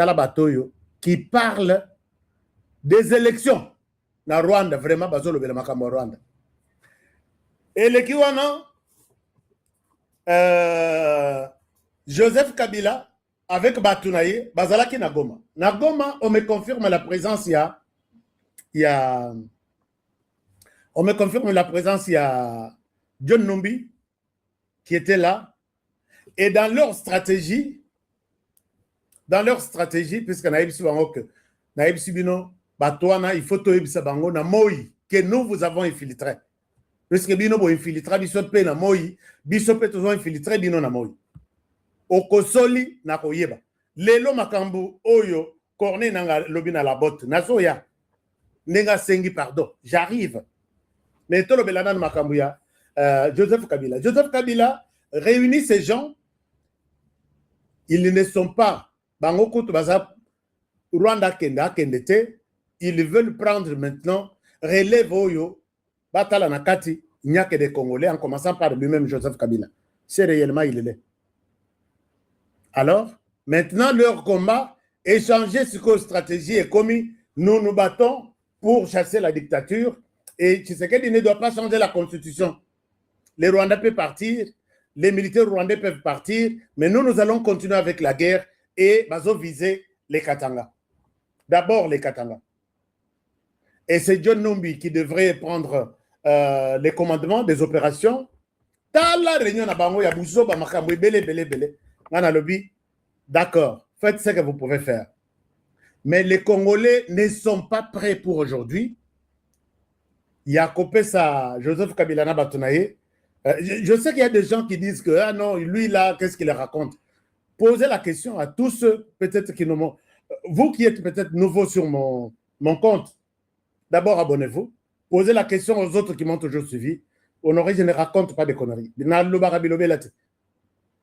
Talabatoyo, qui parle des élections dans Rwanda, vraiment, Bazolo Belamakamo Rwanda. Et le Kiwana, Joseph Kabila, avec Batounaye, Bazalaki Nagoma. Nagoma, on me confirme la présence, on me confirme la présence, il y a John Numbi, qui était là. Et dans leur stratégie, puisque Naïb Subangok, Naïb Subino, Batouana, il faut Toïb Bango, na Moi, que nous vous avons infiltré. Puisque Bino bo infiltré, Bisope na Moi, Bisope toujours infiltré, Bino na Moi. Okosoli na koyeba. Lelo makambu oyo, corné nanga lobi na la botte. Nasoya. Nenga sengi pardon. J'arrive. Mais tout le belana makambu ya, Joseph Kabila. Joseph Kabila réunit ces gens. Ils ne sont pas Bango Kutu Baza Rwanda Kenda Kendete. Ils veulent prendre maintenant relève Oyo Batala Nakati. Il n'y a que des Congolais en commençant par lui-même Joseph Kabila. C'est réellement il est. Alors, maintenant leur combat est changé sur quoi stratégie est commis. Nous nous battons pour chasser la dictature et Tshisekedi ne doit pas changer la constitution. Les Rwandais peuvent partir. Les militaires rwandais peuvent partir, mais nous allons continuer avec la guerre et bazo viser les Katanga. D'abord les Katanga. Et c'est John Numbi qui devrait prendre les commandements des opérations. Dans la réunion à Bango, il y a Bousso, Bamakamou, Belé. D'accord, faites ce que vous pouvez faire. Mais les Congolais ne sont pas prêts pour aujourd'hui. Il y a copé ça, Joseph Kabila Batounaye. Je sais qu'il y a des gens qui disent que ah non, lui là, qu'est-ce qu'il raconte? Posez la question à tous ceux peut-être qui nous... Vous qui êtes peut-être nouveaux sur mon compte, d'abord abonnez-vous. Posez la question aux autres qui m'ont toujours suivi. Honoré, je ne raconte pas de conneries.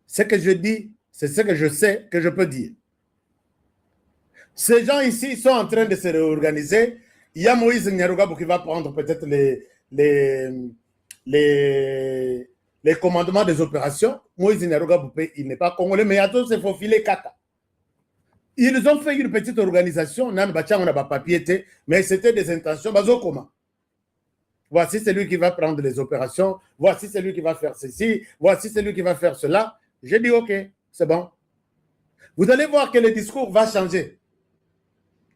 Ce que je dis, c'est ce que je sais que je peux dire. Ces gens ici sont en train de se réorganiser. Il y a Moïse Nyarugabo qui va prendre peut-être les commandements des opérations. Moïse Nyarugabo, il n'est pas congolais, mais il y a tous ces faufilés kaka. Ils ont fait une petite organisation, mais c'était des intentions. Voici celui qui va prendre les opérations, voici celui qui va faire ceci, voici celui qui va faire cela. J'ai dit ok, c'est bon. Vous allez voir que le discours va changer.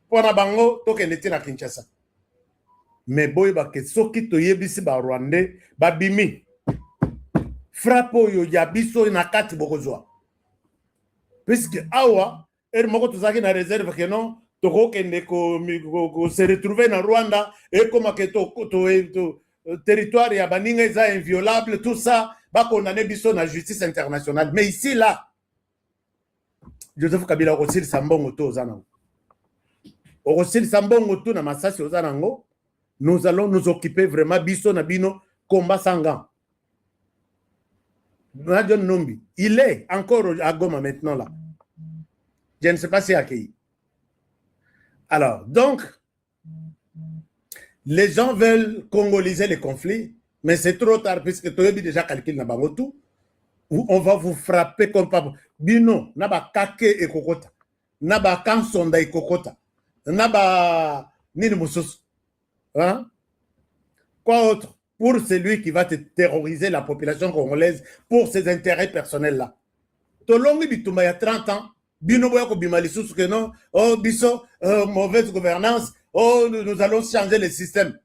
Pour Nabango, tokeneti na Kinshasa. Mais boy ba ke soki to yebisi ba Rwandais ba bimi. Frapo yo yabiso na kati bokozwa. Puisque awa moko tozaki na réserve que non toko kende ko se retrouver na Rwanda et comme que to territoire ya baninga est inviolable tout ça ba condamner biso na justice internationale. Mais ici là Joseph Kabila Rosil Sambongo to ozana. Rosil Sambongo to na masasi ozanango. Nous allons nous occuper vraiment biso na bino combat sangan. John Numbi, il est encore à Goma maintenant là. Je ne sais pas si c'est accueilli. Alors, donc, les gens veulent congoliser les conflits, mais c'est trop tard puisque tu as déjà calculé na bangotu. On va vous frapper comme pas. Bino, naba kake et kokota, naba kansonda et kokota, naba nini musus. Hein? Quoi autre? Pour celui qui va te terroriser la population congolaise pour ses intérêts personnels-là. Tolongi Bitumba il y a 30 ans, Bino Boyako Bimalisous que non, oh Bisso, mauvaise gouvernance, oh nous allons changer le système.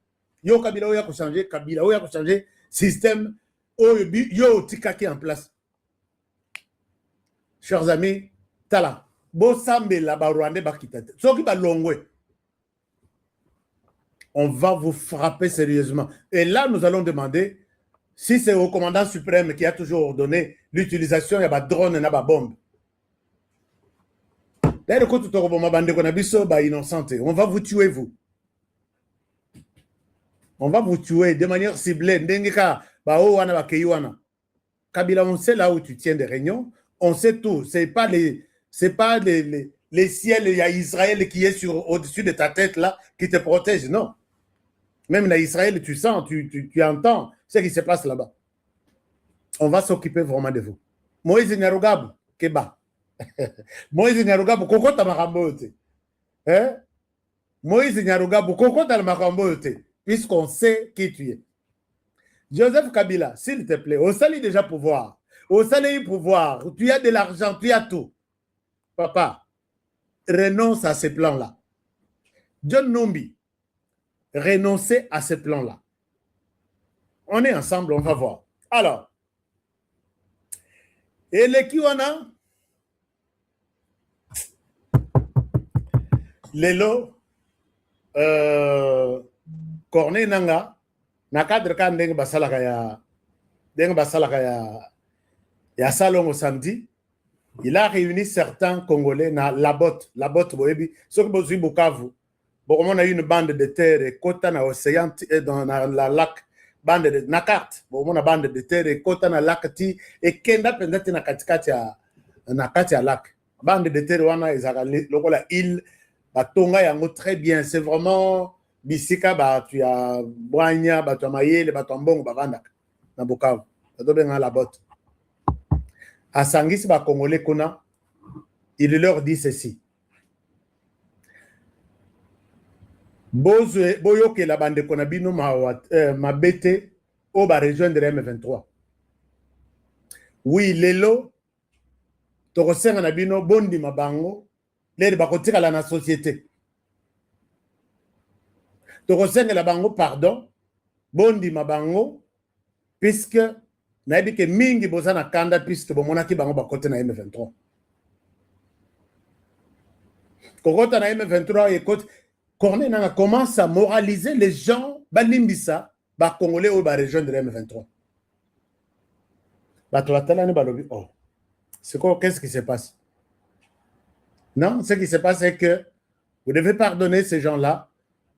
Yo Kabila Oyako changer, Kabila Oyako changer, système, oh yo tikaki en place. Chers amis, tala, bo sambe la ba Rwandais bakitate. Soki ba longwe. On va vous frapper sérieusement. Et là, nous allons demander si c'est au commandant suprême qui a toujours ordonné l'utilisation de drones et de bombes. On va vous tuer, vous. On va vous tuer de manière ciblée. Kabila, on sait là où tu tiens des réunions. On sait tout. Ce n'est pas les ciels, il y a Israël qui est au-dessus de ta tête là, qui te protège. Non. Même en Israël, tu sens, tu entends ce qui se passe là-bas. On va s'occuper vraiment de vous. Moïse Nyarugabo, Keba. Moïse Nyaruga Bukokota Makambote. Hein? Moïse Nyaruga Bukokota Makambote. Puisqu'on sait qui tu es. Joseph Kabila, s'il te plaît, au salut déjà pouvoir. Au salut pouvoir. Tu as de l'argent, tu as tout. Papa, renonce à ces plans-là. John Numbi, renoncez à ces plans-là. On est ensemble, on va voir. Alors, et les qui on a? Lelo, Corneille Nanga, na cadre kan deng basalaka ya salon au samedi, il a réuni certains Congolais na la botte boebi, ceux qui bossent Bukavu. Bon, on a eu une bande de terre et côté na océan dans la lac, bande de na carte. Bon, on a bande de terre et côté na lac ti et kenda pendant na katikati ya lac. Bande de terre wana ezaka lokola île batonga yango très bien, c'est vraiment bisika ba tu ya boanya ba tu mayele ba tombongo ba vanda na Bukavu. To benga la botte. À Sangisi ba Congolais kuna, il leur dit ceci. Boyoke la bande konabino ma bete au ba rejoindre M23. Oui, lelo tokosenga na bino bondi mabango les bakotika la na société. Tokosenga la bango pardon bondi mabango puisque nayebi ke mingi bozana kanda puisque bomonaki bango bakote na M23. Kokota na M23 écoute Corneille Nanga commence à moraliser les gens balimbisa ba Congolais au ba région de M23. Oh, c'est quoi, qu'est-ce qui se passe? Non, ce qui se passe, c'est que vous devez pardonner ces gens-là.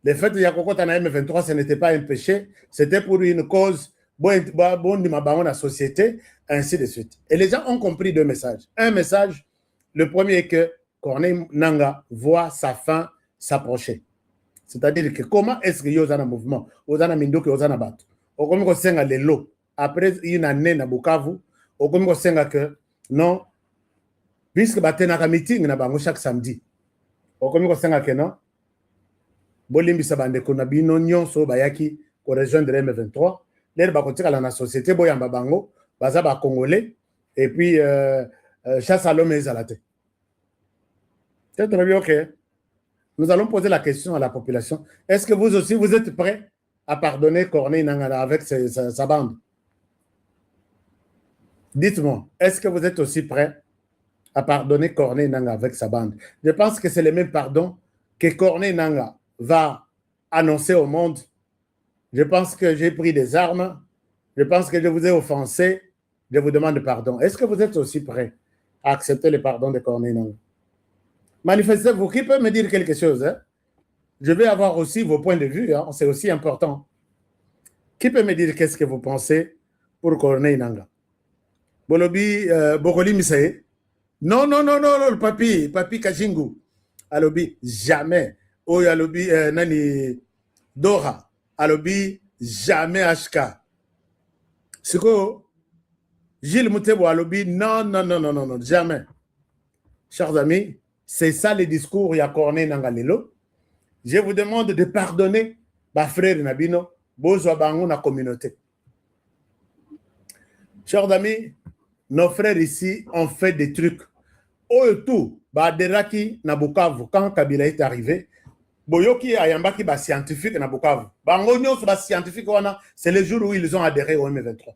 Le fait de Yakokota na M23, ce n'était pas un péché, c'était pour une cause, bon de la société, ainsi de suite. Et les gens ont compris deux messages. Un message, le premier est que Corneille Nanga voit sa fin s'approcher. C'est-à-dire que comment est-ce qu'il y a un mouvement, Ozana Mindoki, Ozana Bat, Okomi Kosenga Lelo, après une année na Bukavu, Okomi Kosenga que non, puisque Batenaka meeting na bango chaque samedi, Okomi Kosenga que non, Bolimbi Sabande Konabino, Nyonso, Bayaki, ko rejoindre M23, l'air bakotika la société, Boyamba Bango, Bazaba Congolais, et puis chasse à l'homme et Zalate. C'est très bien, ok. Nous allons poser la question à la population. Est-ce que vous aussi, vous êtes prêts à pardonner Corneille Nanga avec sa bande? Dites-moi, est-ce que vous êtes aussi prêts à pardonner Corneille Nanga avec sa bande? Je pense que c'est le même pardon que Corneille Nanga va annoncer au monde. Je pense que j'ai pris des armes. Je pense que je vous ai offensé. Je vous demande pardon. Est-ce que vous êtes aussi prêts à accepter le pardon de Corneille Nanga? Manifestez-vous. Qui peut me dire quelque chose? Hein? Je vais avoir aussi vos points de vue. Hein? C'est aussi important. Qui peut me dire qu'est-ce que vous pensez pour Corneille Nanga? Bolobi, Bokoli Misaye. Non, le papi Kajingu. Alobi, jamais. Oh, alobi, nani, Dora. Alobi, jamais HK. Siko, Gilles Moutebo, alobi, non, jamais. Chers amis, c'est ça le discours, il y a Corneille Nangalelo. Je vous demande de pardonner ma frère Nabino, Bozo Bango na communauté. Chers amis, nos frères ici ont fait des trucs. Oh, tout, Baderaki na Bukavu, quand Kabila est arrivé, Boyoki Ayambaki ba scientifique na Bukavu. Bango nyonso ba scientifique wana, c'est le jour où ils ont adhéré au M23.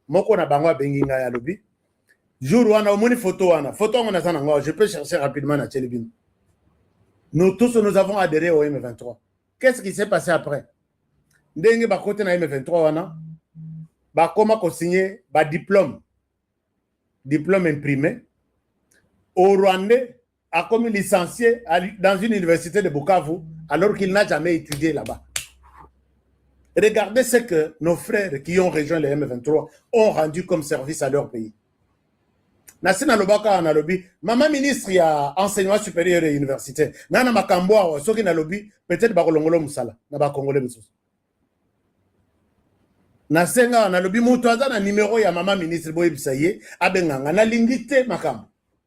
Moko na bango benginga ya lobi. Jour wana omoni photo wana, photo wana sana ngo, je peux chercher rapidement na Tchelibin. Nous tous nous avons adhéré au M23. Qu'est-ce qui s'est passé après? Ndenge ba kote na M23 wana, ba koma ko signer ba diplôme imprimé. Au Rwandais a comme licencié dans une université de Bukavu alors qu'il n'a jamais étudié là-bas. Regardez ce que nos frères qui ont rejoint le M23 ont rendu comme service à leur pays. Nassina Lobaka na lobi, maman ministre ya enseignement supérieur et université. Nana makamboa soki na lobi, peut-être ba kolongolo musala na ba congolais mususu. Nasenga na lobi mutu aza na numéro ya maman ministre boye bisaye abenganga na lingite makam.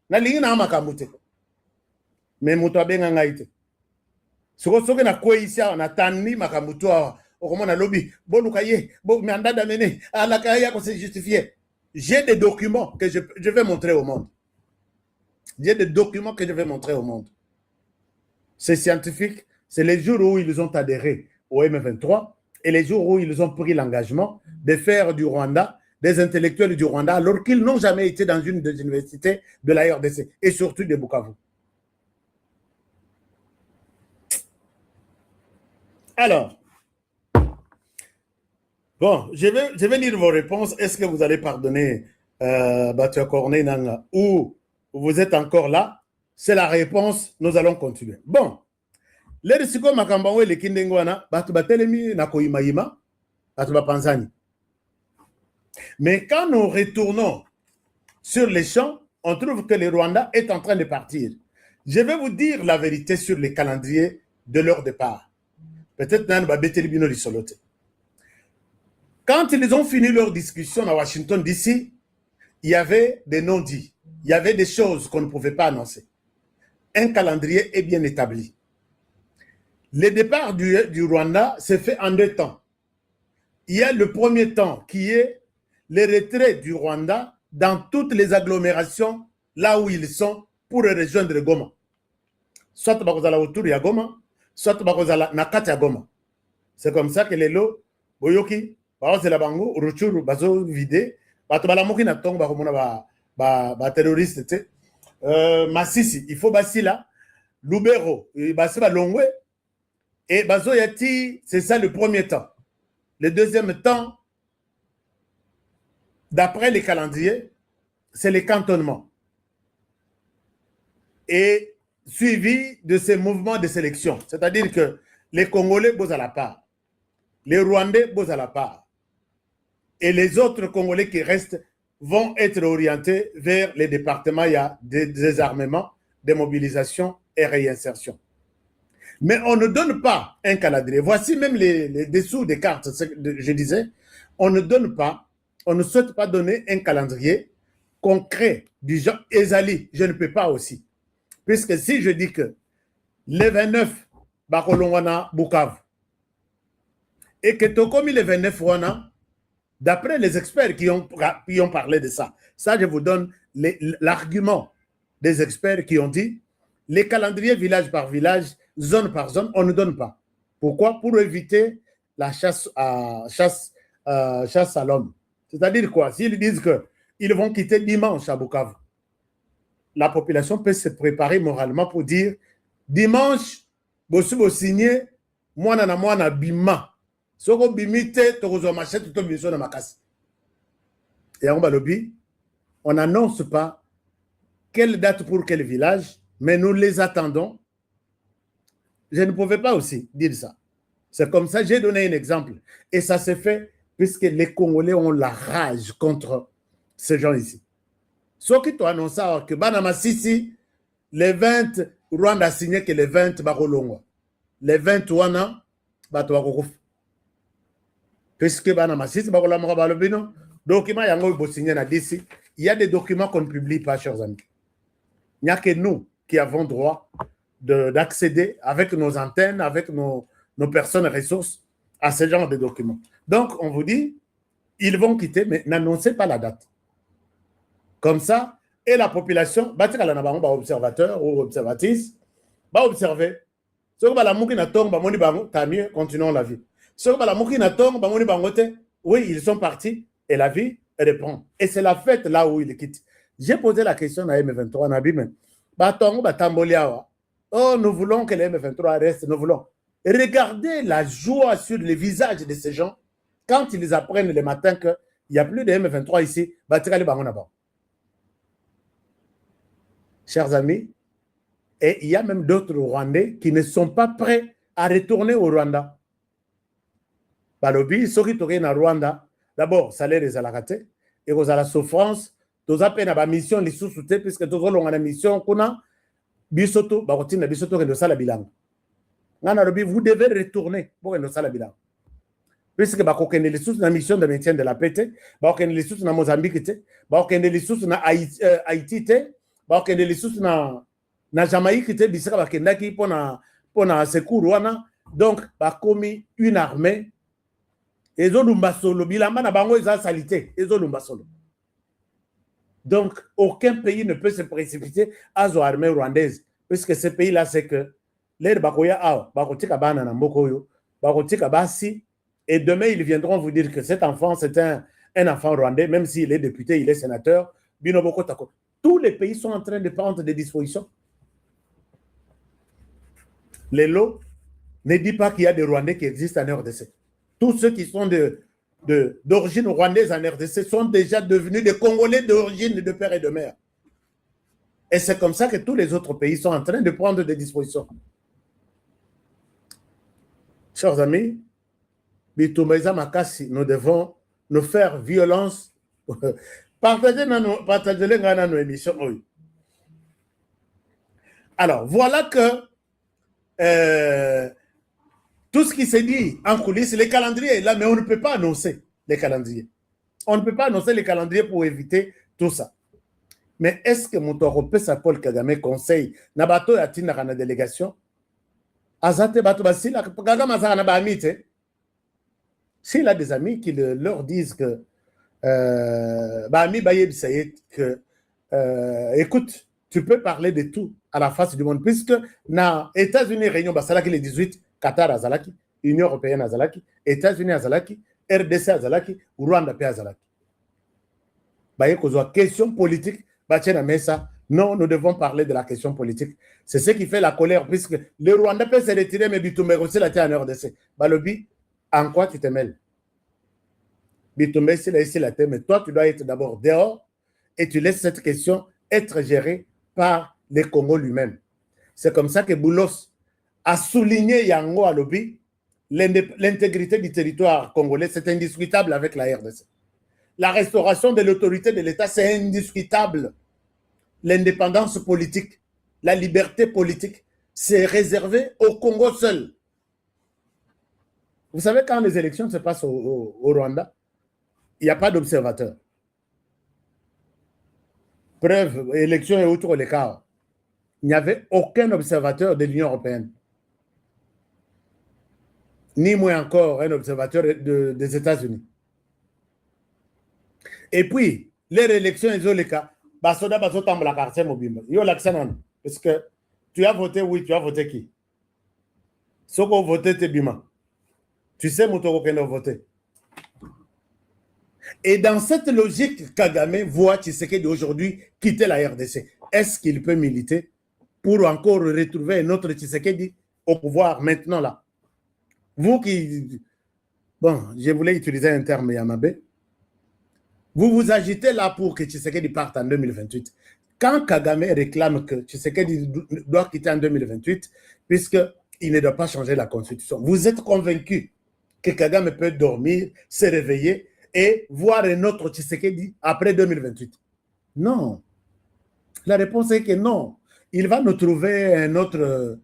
na lingi na makambo te mais moto abenga ngai te soki na kwei na tani makambo to awa okomona lobi boluka ye mais andada mene alaka ya ko se justifier. J'ai des documents que je vais montrer au monde. J'ai des documents que je vais montrer au monde. C'est scientifique. C'est les jours où ils ont adhéré au M23 et les jours où ils ont pris l'engagement de faire du Rwanda des intellectuels du Rwanda alors qu'ils n'ont jamais été dans une des universités de la RDC et surtout de Bukavu. Alors, bon, je vais lire vos réponses. Est-ce que vous allez pardonner Batua Corné Nanga ou vous êtes encore là? C'est la réponse. Nous allons continuer. Bon. Les risiko makambanwe le kindengwana batu batelemi na koimaima batu bapanzani. Mais quand nous retournons sur les champs, on trouve que le Rwanda est en train de partir. Je vais vous dire la vérité sur les calendriers de leur départ. Peut-être nan ba beteli bino lisolote. Quand ils ont fini leur discussion à Washington DC, il y avait des non-dits. Il y avait des choses qu'on ne pouvait pas annoncer. Un calendrier est bien établi. Le départ du Rwanda s'est fait en 2 temps. Il y a le premier temps qui est le retrait du Rwanda dans toutes les agglomérations là où ils sont pour rejoindre Goma. Soit bakozala autour de Goma, soit bakozala nakati ya Goma. C'est comme ça que les lots, boyoki, bazela bango, ruchuru, bazo vide, bato balamoki na tongo bakomona ba terroriste te. Masisi, il faut basi là, Lubero, basi ba longwe. Et Bazo Yati, c'est ça le premier temps. Le deuxième temps, d'après les calendriers, c'est les cantonnements. Et suivi de ces mouvements de sélection. C'est-à-dire que les Congolais posent à la part, les Rwandais posent à la part. Et les autres Congolais qui restent vont être orientés vers les départements, il y a des désarmements, démobilisation et réinsertion. Mais on ne donne pas un calendrier. Voici même les dessous des cartes. Je disais, on ne donne pas, on ne souhaite pas donner un calendrier concret du genre Ezali. Je ne peux pas aussi. Puisque si je dis que le 29, Bakolongwana, Bukavu, et que Tokomi le 29 Wana, d'après les experts qui ont parlé de ça, ça je vous donne l'argument des experts qui ont dit les calendriers village par village, zone par zone, on ne donne pas. Pourquoi? Pour éviter la chasse à l'homme. C'est-à-dire quoi? S'ils disent qu'ils vont quitter dimanche à Bukavu, la population peut se préparer moralement pour dire dimanche, vous signez, moi na bima. Soko bimite, tokozo machette, to biso na makasi. Et on n'annonce pas quelle date pour quel village, mais nous les attendons. Je ne pouvais pas aussi dire ça. C'est comme ça, j'ai donné un exemple. Et ça s'est fait puisque les Congolais ont la rage contre ces gens ici. Ce qui t'a annoncé que Banama Sisi, les 20, Rwanda a signé que les 20 Bakolongwa. Les 20 Wana, Batouakouf. Puisque Banama Sisi, Bakolongwa Balobino, documents Yango signé na DC, il y a des documents qu'on ne publie pas, chers amis. Il n'y a que nous qui avons droit d'accéder avec nos antennes, avec nos personnes ressources à ce genre de documents. Donc, on vous dit, ils vont quitter, mais n'annoncez pas la date. Comme ça, et la population, observateur ou observatrice, va observer. Tant mieux, continuons la vie. Oui, ils sont partis et la vie reprend. Et c'est la fête là où ils quittent. J'ai posé la question à M23, Nabim. Oh, nous voulons que les M23 restent, nous voulons. Regardez la joie sur les visages de ces gens quand ils apprennent le matin qu'il n'y a plus de M23 ici. Chers amis, et il y a même d'autres Rwandais qui ne sont pas prêts à retourner au Rwanda. Balobi, ceux qui tournent au Rwanda, d'abord, salaire les alaraté, et vous avez la souffrance, tous à peine à la mission, les sous-soutés, puisque tous ont la mission qu'on a, bisoto, barotine, bisoto, et de ça la bilan. Vous devez retourner pour que nous ça la bilan. Puisque bakokende les sous na mission de maintien de la paix, bakokende les sous na Mozambique, bakokende les sous na Haïti, bakende lisusu na Jamaïque te bisika bakendaki pona secours wana. Donc bakomi une armée ezolumba solo bilamba na bango eza salité ezolumba solo. Donc aucun pays ne peut se précipiter à l'armée rwandaise, puisque ce pays là c'est que les bakoya a bakotika bana na mboko yo bakotika basi, et demain ils viendront vous dire que cet enfant c'est un enfant rwandais, même s'il est député, il est sénateur. Binoboko tako. Tous les pays sont en train de prendre des dispositions. Les lots ne dit pas qu'il y a des Rwandais qui existent en RDC. Tous ceux qui sont d'origine rwandaise en RDC sont déjà devenus des Congolais d'origine de père et de mère. Et c'est comme ça que tous les autres pays sont en train de prendre des dispositions. Chers amis, nous devons nous faire violence. Partagez nos émissions. Alors, voilà que tout ce qui s'est dit en coulisses, les calendriers là, mais on ne peut pas annoncer les calendriers. On ne peut pas annoncer les calendriers pour éviter tout ça. Mais est-ce que mon Pesa Paul Kagame conseille Nabato Yatina dans la délégation? Azate Bato Basila, Kagame Azana Bahamite. S'il a des amis qui leur disent que Bahami Bayeb Sayed, que écoute, tu peux parler de tout à la face du monde, puisque na États-Unis, Réunion Basalaki les 18, Qatar Azalaki, Union Européenne Azalaki, États-Unis Azalaki, RDC Azalaki, Rwanda P Azalaki. Baye Kozwa, question politique, Bachena Mesa, non, nous devons parler de la question politique. C'est ce qui fait la colère, puisque le Rwanda peut se retirer, mais Bitumbe aussi la tient en RDC. Balobi, en quoi tu te mêles? Bitumbe ici la tête, mais toi, tu dois être d'abord dehors et tu laisses cette question être gérée par les Congo lui-même. C'est comme ça que Boulos a souligné Yango à Lobi, l'intégrité du territoire congolais, c'est indiscutable avec la RDC. La restauration de l'autorité de l'État, c'est indiscutable. L'indépendance politique, la liberté politique, c'est réservé au Congo seul. Vous savez, quand les élections se passent au Rwanda, il n'y a pas d'observateur. Preuve, élection et outre l'écart. Il n'y avait aucun observateur de l'Union européenne. Ni moins encore un observateur des États-Unis. Et puis, les élections, ils ont les cas. Basoda Basotam la carte mobile. Yo l'accent. Parce que tu as voté, oui, tu as voté qui? Ceux qui ont voté, t'es bima. Tu sais, Moutoro, qui a voté. Et dans cette logique, Kagame voit Tshisekedi aujourd'hui quitter la RDC. Est-ce qu'il peut militer pour encore retrouver un autre Tshisekedi au pouvoir maintenant là? Vous qui... Bon, je voulais utiliser un terme Yamabe. Vous vous agitez là pour que Tshisekedi parte en 2028. Quand Kagame réclame que Tshisekedi doit quitter en 2028, puisqu'il ne doit pas changer la constitution, vous êtes convaincu que Kagame peut dormir, se réveiller et voir un autre Tshisekedi après 2028? Non. La réponse est que non. Il va nous trouver un autre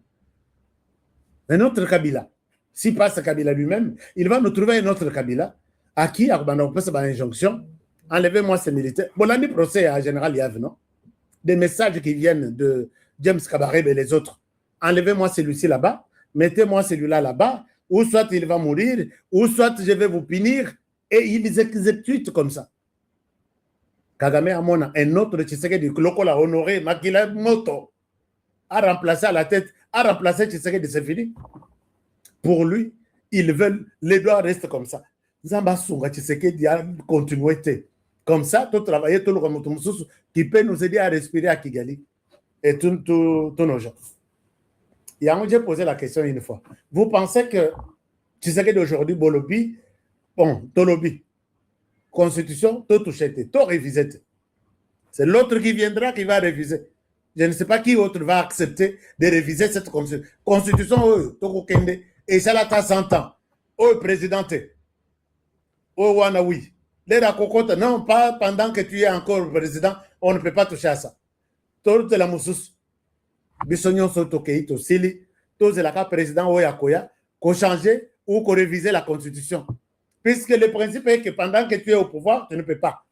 Kabila. S'il passe Kabila lui-même, il va nous trouver un autre Kabila à qui on peut se faire une injonction. Enlevez-moi ces militaires. Bon, l'année procès à Général Yav, non? Des messages qui viennent de James Kabarebe et les autres. Enlevez-moi celui-ci là-bas, mettez-moi celui-là là-bas, ou soit il va mourir, ou soit je vais vous punir. Et ils exécutent comme ça. Kagame Amona, un autre Tshisekedi, Kloko l'a honoré, Makila Moto, a remplacé à la tête, a remplacé Tshisekedi, c'est fini. Pour lui, ils veulent, les doigts restent comme ça. Zamba Sunga Tshisekedi a continué. Comme ça, tout travailler, tout le monde qui peut nous aider à respirer à Kigali et tous nos gens. Et j'ai posé la question une fois. Vous pensez que Tshisekedi aujourd'hui, Bolobi, bon, Tolobi, constitution, tout touché, tout révisé. C'est l'autre qui viendra qui va réviser. Je ne sais pas qui autre va accepter de réviser cette constitution. Constitution, et ça là, 100 ans. Oh, présidenté. Oh, wana oui. Les racocotes, non, pas pendant que tu es encore président, on ne peut pas toucher à ça. Tout la moussous. Bissognon Sotokei, Tosili, tout le cas président Oyakoya, qu'on change ou qu'on révise la constitution. Puisque le principe est que pendant que tu es au pouvoir, tu ne peux pas.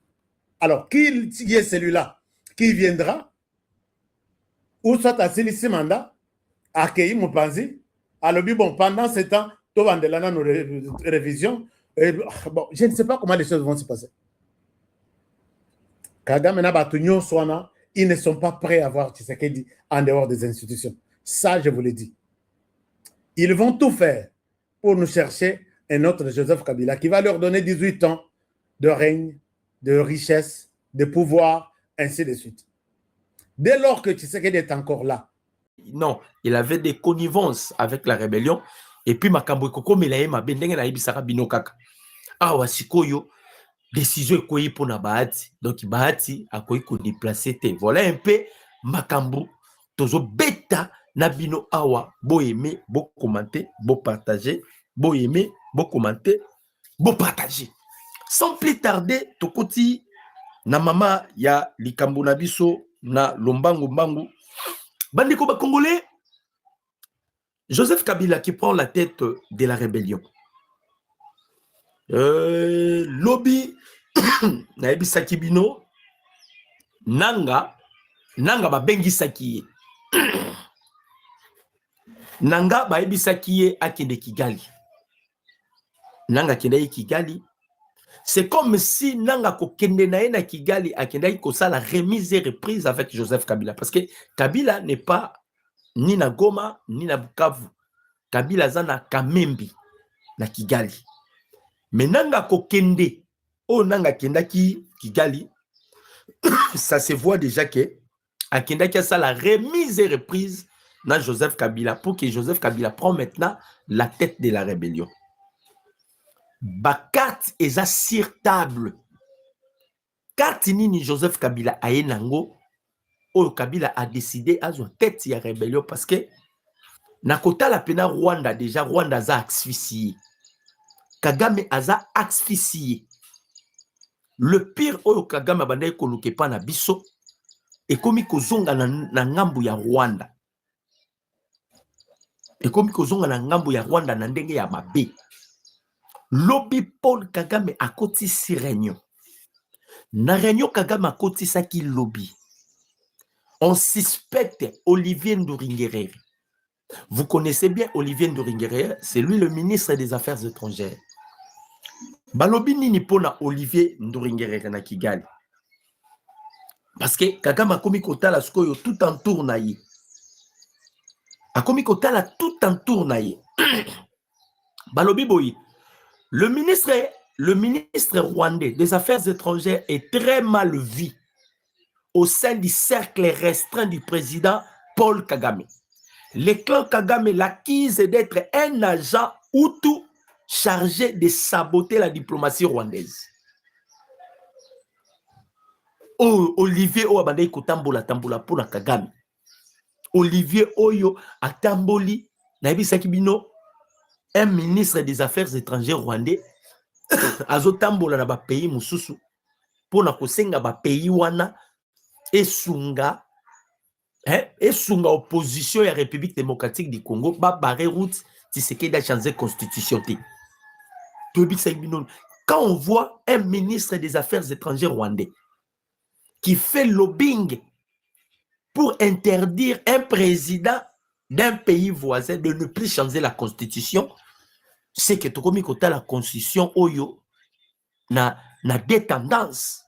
Alors, qui est celui-là qui viendra ou soit à Silissi Manda, accueilli Mopanzi, à l'objet, bon, pendant ce temps, tout va de nos révisions. Bon, je ne sais pas comment les choses vont se passer. Kagame na Batunyo Swana, ils ne sont pas prêts à voir Tshisekedi en dehors des institutions. Ça, je vous le dis. Ils vont tout faire pour nous chercher un autre Joseph Kabila qui va leur donner 18 ans de règne, de richesse, de pouvoir, ainsi de suite. Dès lors que Tshisekedi est encore là. Non, il avait des connivences avec la rébellion. Et puis, Makambo Koko Melaema, Bendenge na Ibisara Binokaka. Ah, Wasikoyo, décision est pour na Bahati. Donc, Bahati a quoi qu'on déplacer. Voilà un peu Makambo. Tozo beta Nabino Awa. Beau aimer, beau commenter, beau partager. Beau aimer, beau commenter, beau partager. Sans plus tarder, Tokoti, na mama ya Likambo Nabiso, na Lombangu Mbangu. Bandiko ba Congolais, Joseph Kabila qui prend la tête de la rébellion. Lobby, Naebi Sakibino, Nanga ba bengi Sakiye. Nanga ba ebi Sakiye akende Kigali. Nanga kende Kigali. C'est comme si Nanga ko kende na Kigali akende ko ça la remise et reprise avec Joseph Kabila. Parce que Kabila n'est pas ni na Goma, ni na Bukavu. Kabila zana Kamembi na Kigali. Mais Nanga Kokende, oh Nanga Kendaki Kigali, ça se voit déjà que à Kendaki ça la remise et reprise dans Joseph Kabila pour que Joseph Kabila prend maintenant la tête de la rébellion. Bakat est assirtable. Katini ni Joseph Kabila a enango, oh Kabila a décidé à son tête de la rébellion parce que Nakota la pena Rwanda déjà, Rwanda a asphyxié. Kagame a asphyxié. Le pire, oyo Kagame bandai koluke pa na biso, et comme kozonga na ngambu ya Rwanda. Et comme kozonga na ngambu ya Rwanda na ndenge ya mabe. Lobby Paul Kagame a koti si réunion. Na réunion Kagame a koti saki lobby. On suspecte Olivier Nduringere. Vous connaissez bien Olivier Nduringere, c'est lui le ministre des Affaires étrangères. Balobi nini pona Olivier Nduringere na Kigali. Parce que Kagame a komi kotala skoyo tout en tournaye. A komi kotala tout en tournaye. Balobi boyi. Le ministre rwandais des Affaires étrangères est très mal vu au sein du cercle restreint du président Paul Kagame. Le clan Kagame l'accuse d'être un agent Hutu chargé de saboter la diplomatie rwandaise. Oh, Olivier Oabandei Kotambola Tambola pour la Kagame. Olivier Oyo Atamboli, Naibi Sakibino, un ministre des Affaires étrangères rwandais, Azotambola na ba pays mususu, pour na kosenga ba pays wana, esunga opposition à la République démocratique du Congo, ba barre route, Tshisekedi a changé la constitution. Quand on voit un ministre des Affaires étrangères rwandais qui fait lobbying pour interdire un président d'un pays voisin de ne plus changer la constitution, c'est que Tokomi Kota la constitution Oyo na des tendances.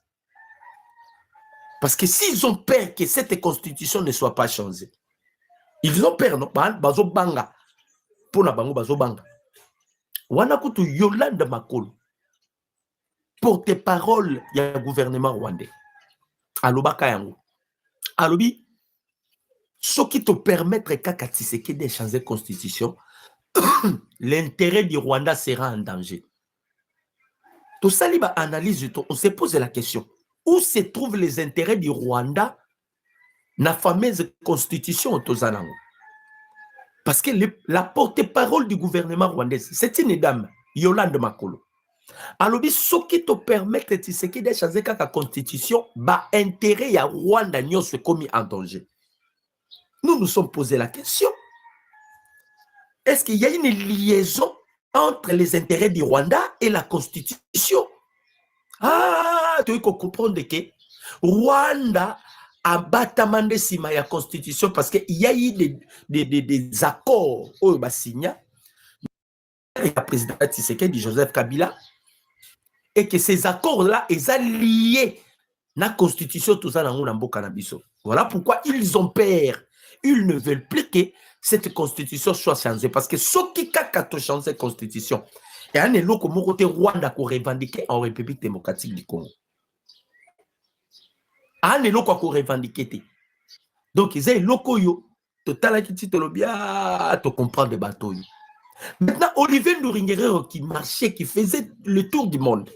Parce que s'ils ont peur que cette constitution ne soit pas changée, ils ont peur, non? Bazo banga. Pour na bango bazo banga. Wanakutu Yolande Makolo, porte-parole du gouvernement rwandais. Alobaka yango. Alobi, ce qui te permettre Kaka Tshisekedi de changer la constitution, l'intérêt du Rwanda sera en danger. Tout ça, analyse, on se pose la question. Où se trouvent les intérêts du Rwanda dans la fameuse constitution Tozanango? Parce que la porte-parole du gouvernement rwandais, c'est une dame, Yolande Makolo. Alors, ce qui te permet de changer la constitution, bah, intérêt à Rwanda n'y se commis en danger. Nous nous sommes posé la question. Est-ce qu'il y a une liaison entre les intérêts du Rwanda et la constitution? Ah, tu peux comprendre que Rwanda abatamande sima ya constitution parce qu'il y a eu des accords au Bassigna et le président Tshisekedi Joseph Kabila et que ces accords-là sont liés à la constitution tout ça dans le Canabiso. Voilà pourquoi ils ont peur. Ils ne veulent plus que cette constitution soit changée parce que ce qui a changé la constitution et un élo comme côté Rwanda qu'on revendiqué en République démocratique du Congo. Un élo qu'on revendiqué. Donc ils ont loko yo total qui titolo bien te comprendre des bateaux. Maintenant Olivier Nduringere qui marchait qui faisait le tour du monde.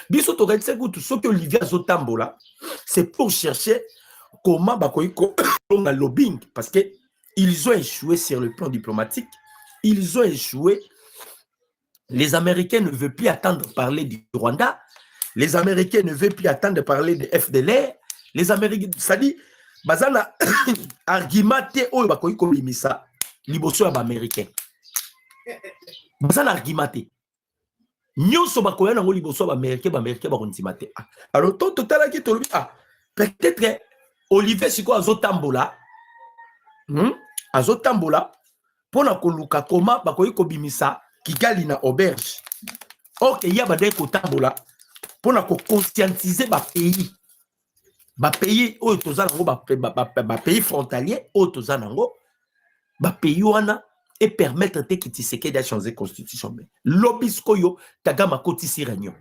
Biso to tout ce que Olivier Zotambola c'est pour chercher comment bakoiko le lobbying parce que ils ont échoué sur le plan diplomatique, ils ont échoué. Les Américains ne veulent plus attendre parler du Rwanda, les Américains ne veulent plus attendre de parler de FDLR, les Américains, ça dit bazana argumenté oyo bakoiko bimisa liboso ya américain. Bazana argumenté. Nyonso bakoya nango liboso ba américain bakontimate. Alors total qui tolobi peut-être Olivier Siko azotambola azotambola pona koluka koma bakoyi kobimisa Kigali na auberge. Ok, il y a des kotambola pona ko conscientiser ba pays oyo tozanango ba pays frontalier oyo tozanango ba pays wana et permettre te ki Tshisekedi de changer constitution. Lobisko yo Kagame kotisi réunion.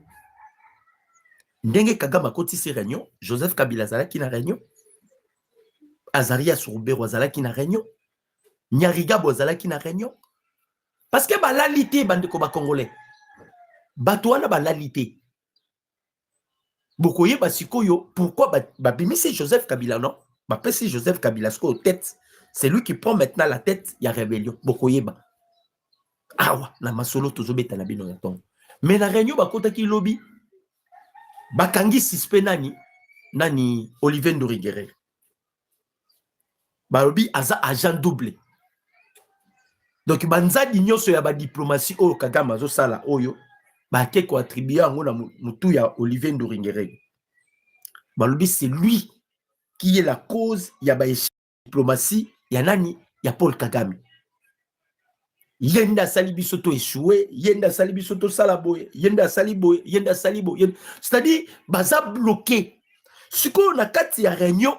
Ndenge Kagame kotisi réunion, Joseph Kabila zalaki na réunion. Azaria Soubero zalaki na réunion. Nyariga bozalaki na réunion. Parce que balalité bandeko ba congolais. Batouana balalité. Bokoye basikoyo pourquoi babimisi Joseph Kabila non? Bapesi Joseph Kabila sko tête. C'est lui qui prend maintenant la tête, il y a rébellion. Bokoyeba. Ah ouais, na masolo tozobeta na bino yaton. Mais na réunion bakota ki lobby. Bakangi sispe nani Olivier Nduringere. Balobi aza agent double. Donc banzadi nyonso ya ba diplomatie oyo Kagame azo sala oyo ba ke ko attribuer ngo na mutu ya Olivier Nduringere. Balobi c'est lui qui est la cause ya ba diplomatie ya nani ya Paul Kagame. Yenda salibiso to échoué, yenda salibiso to salaboye, yenda saliboye, yenda salibo. C'est-à-dire baza bloqué. Siko na kati ya réunion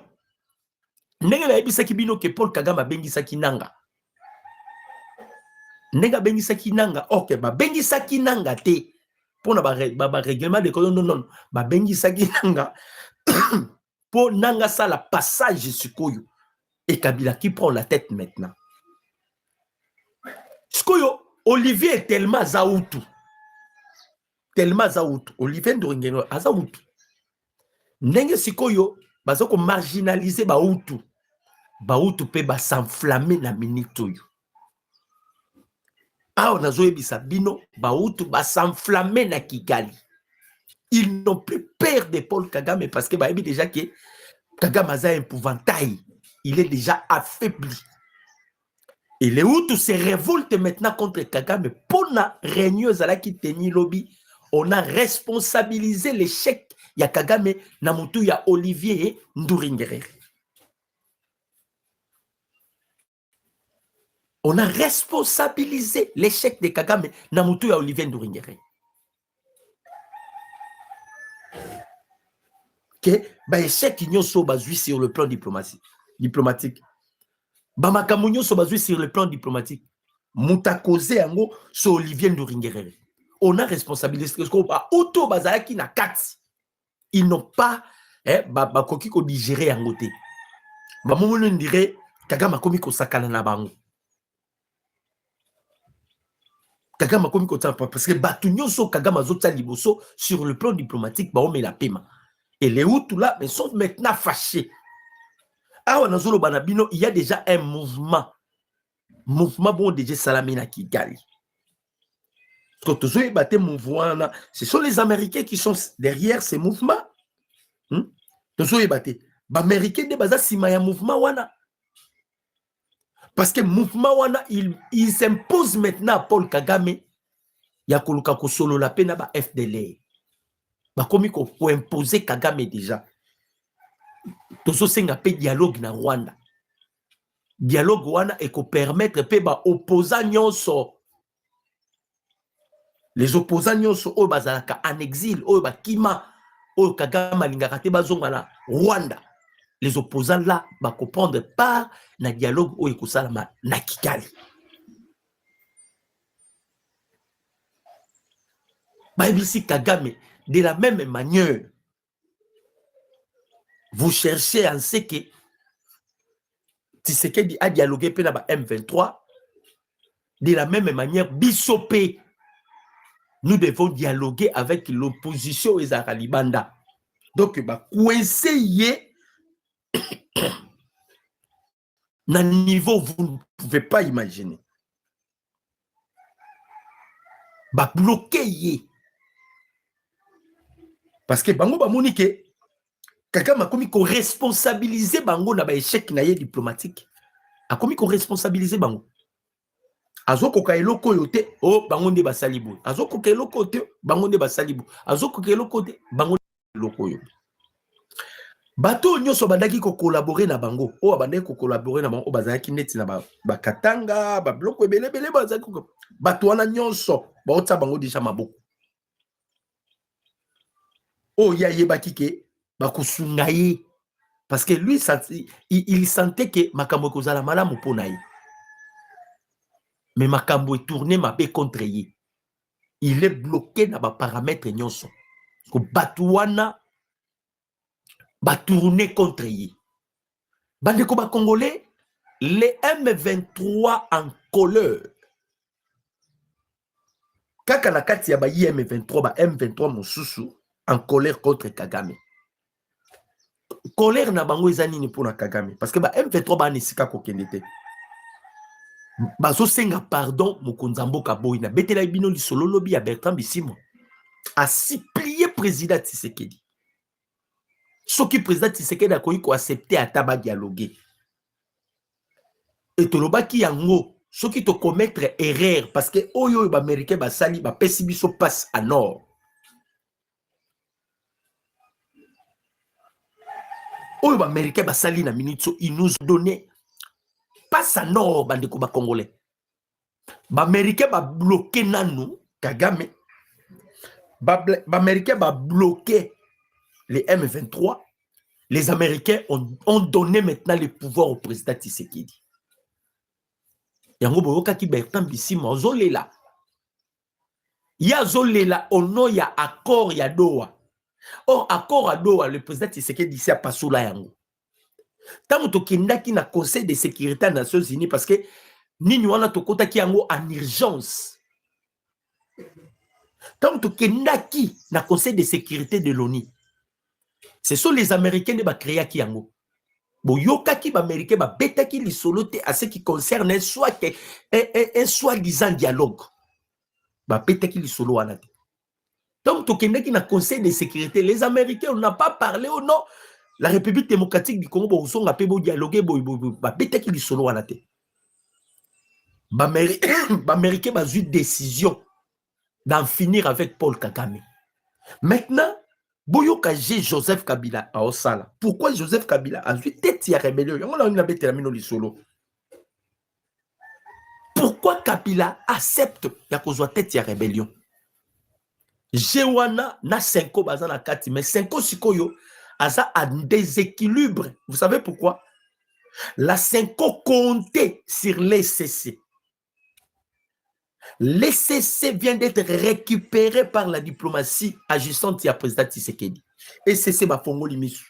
ndenge ba yebisaki bino ke Paul Kagame abengisaki nanga. Ndenge abengisaki nanga, ok, ba bengisaki nanga te. Pona ba règlement de non non, ba bengisaki nanga pour nanga ça la passage sikoyo. Et Kabila qui prend la tête maintenant. Sikoyo, Olivier est tellement zaoutou. Tellement zaoutou. Olivier Nduringere azaoutou. Ndenge sikoyo, bazoko marginaliser baoutou. Baoutou pe ba s'enflammer na minute oyo. Ah, on a zoé bisabino, baoutou ba s'enflammer na Kigali. Ils n'ont plus peur de Paul Kagame parce que bah déjà que Kagame a un épouvantail. Il est déjà affaibli. Et les Hutus se révoltent maintenant contre Kagame. Pour la réunion qui teni lobby, on a responsabilisé l'échec. Il y a Kagame, Namutu, il y a Olivier Nduringere. On a responsabilisé l'échec de Kagame, Namutu, il y a Olivier Nduringere. Que bah échec qui sont basés sur le plan diplomatique. Bamakamunyo sont basés sur le plan diplomatique. Moutakose ango sur Olivier Nduringere. On a responsabilisé ce qu'on a auto bazaki na kati. Ils n'ont pas bakoki ko digérer en côté. Bamono ndirait Kagame komi ko sakana na bango. Kagame komi ko tsapa parce que batunyo so Kagame azotsa liboso sur le plan diplomatique ba ome la pema. Et les Hutus là mais sont maintenant fâchés. Ah on a zolo banabino, il y a déjà un mouvement bon déjà Salamina Kigali. Quand tu as battu mouvement là, ce sont les Américains qui sont derrière ces mouvements. Tu as battu. Les Américains de base si maya mouvement wana. Parce que mouvement wana il s'impose maintenant à Paul Kagame. Ya koluka ko solo la pena ba FDLR. Ba komi ko imposer Kagame déjà. tozosenga pe dialogue na Rwanda. Dialogue wana eko permettre pe ba opposants nyonso. Les opposants nyonso oyo bazalaka en exil, oyo bakima, oyo Kagame alingaka te bazonga na Rwanda. Les opposants là va comprendre part na dialogue oyo ekosalama na Kigali. Baibisi Kagame, de la même manière, vous cherchez en ce que Tshisekedi a dialogué pe na ba M23, de la même manière, Bissopé, nous devons dialoguer avec l'opposition et Libanda. Donc, bah, coincé na niveau vous ne pouvez pas imaginer. Bah, bloqué. Parce que bango ba monique Kagame a commis qu'on responsabiliser bango na ba échec na ye diplomatique. A commis qu'on responsabiliser bango. Azoko ka eloko yote o bango nde basalibu. Azoko ka eloko yote bango nde basalibu. Azoko ka eloko yote bango eloko yo. Bato nyonso bandaki ko collaborer na bango. O bandaki ko collaborer na bango o bazaki neti na ba katanga, ba bloko ebele bazaki ko. Bato wana nyonso ba otsa bango déjà maboko. Oh, ya yebaki ke bakusunga ye parce que lui il sentait que makambo kozala malamu pona ye. Mais makambo est tourné mabe contre ye. Il est bloqué na ba paramètres nyonso. Ko batouana ba tourner contre ye. Bandeko ba congolais, les M23 en colère. Kaka na kati ya ba M23 ba M23 mosusu en colère contre Kagame. Colère na bango ezanini pour na Kagame parce que ba M23 ba nesika ko kendete. Bazo senga pardon mokonzambo kaboina betela bino li solo lobi ya Bertrand Bisimwa a supplié président Tshisekedi. Ce qui président Tshisekedi a ko accepter ata ba dialoguer. Et tolobaki yango ce qui te commettre erreur parce que oyo ba américain ba sali ba pesi biso passe à nord. Oyo ba américain ba sali na minute ils nous ont donné passe à nord bandeko ba congolais. Ba américain ba bloqué nanu Kagame. Ba américain ba bloqué les M23. Les Américains ont donné maintenant le pouvoir au président Tshisekedi. Yango boyoka ki Bertrand Bisimwa ozolela. Ya zolela ono ya accord ya Doha. Or accord à Doha le président Tshisekedi ici a pasula yango. Tant to kindaki na conseil de sécurité des Nations Unies parce que nini wana to kota ki yango en urgence. Tant to kindaki na conseil de sécurité de l'ONU. Ce sont les Américains qui ont créé qui yango. Bon, yoka ki ba Américain ba beta ki li solote à ce qui concerne un soi-disant dialogue. Ba beta ki li solo wana te. Donc to kindaki na conseil de sécurité les Américains on n'a pas parlé au nom la République démocratique du Congo bo songa pe bo dialoguer ba beta ki li solo wana te. Ba Américain ba eu décision d'en finir avec Paul Kagame. Maintenant Boyoka G. Joseph Kabila à Osala. Pourquoi Joseph Kabila a vu tête à rébellion? Pourquoi Kabila accepte ya kozwa tête à rébellion? Jewana na 5 bazana kati mais 5 sikoyo asa a déséquilibre. Vous savez pourquoi? La 5 comptait sur les CC. Les CC vient d'être récupéré par la diplomatie agissante à président Tshisekedi. Et CC ba fongo limisu.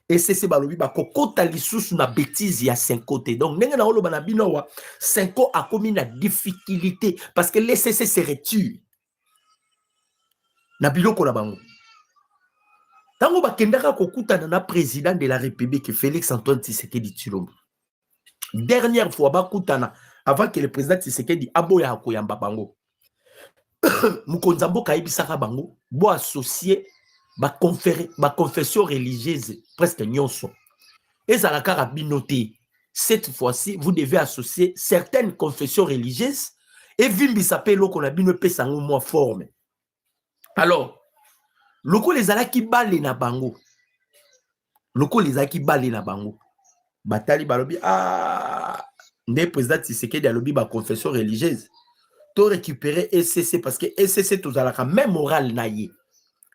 Et CC ba lobi ba kokota lisusu na bêtise ya 5 côtés. Donc nenga na oloba na binowa 5 a commis na difficulté parce que les CC se retirent. Na biloko na bango. Tango ba kendaka kokuta na président de la République Félix Antoine Tshisekedi Tshilombo. Dernière fois ba kutana avant que le président Tshisekedi aboya akoyamba bango. Mukonzambo kaibisaka bango bo associé ba confession religieuse presque nyonso. Ezalaka rabinoté. Cette fois-ci, vous devez associer certaines confessions religieuses et vimbi s'appelle loko na bino pesa ngo moi forme. Alors, loko les ala ki bale na bango. loko les aki balé na bango batali balobi nde président Tshisekedi alobi ba confession religieuse to récupérer SCC parce que SCC tozalaka même moral na ye.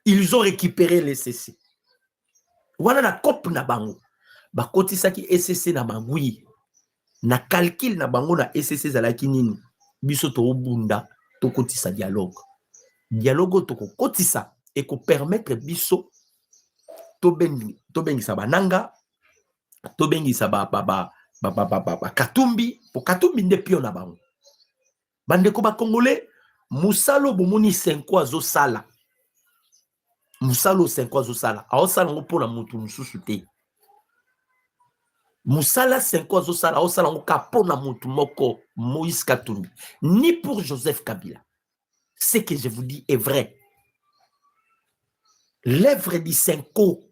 Ils ont récupéré les SCC. Wana na cop na bango ba kotisaki SCC na bangui na calcul na bango na SCC zalaki nini biso to bunda to kotisa dialogue to kotisa et ko permettre biso to bengisa bananga to bengisa ba Katumbi po Katumbi nde pio na bango bandeko ba congolais musalo bomoni 5 azo sala musalo 5 azo sala aosala ngo pona mutu mususu te musala 5 azo sala aosala ngo kapona mutu moko Moïse Katumbi ni pour Joseph Kabila. Ce que je vous dis est vrai. L'œuvre du Senko,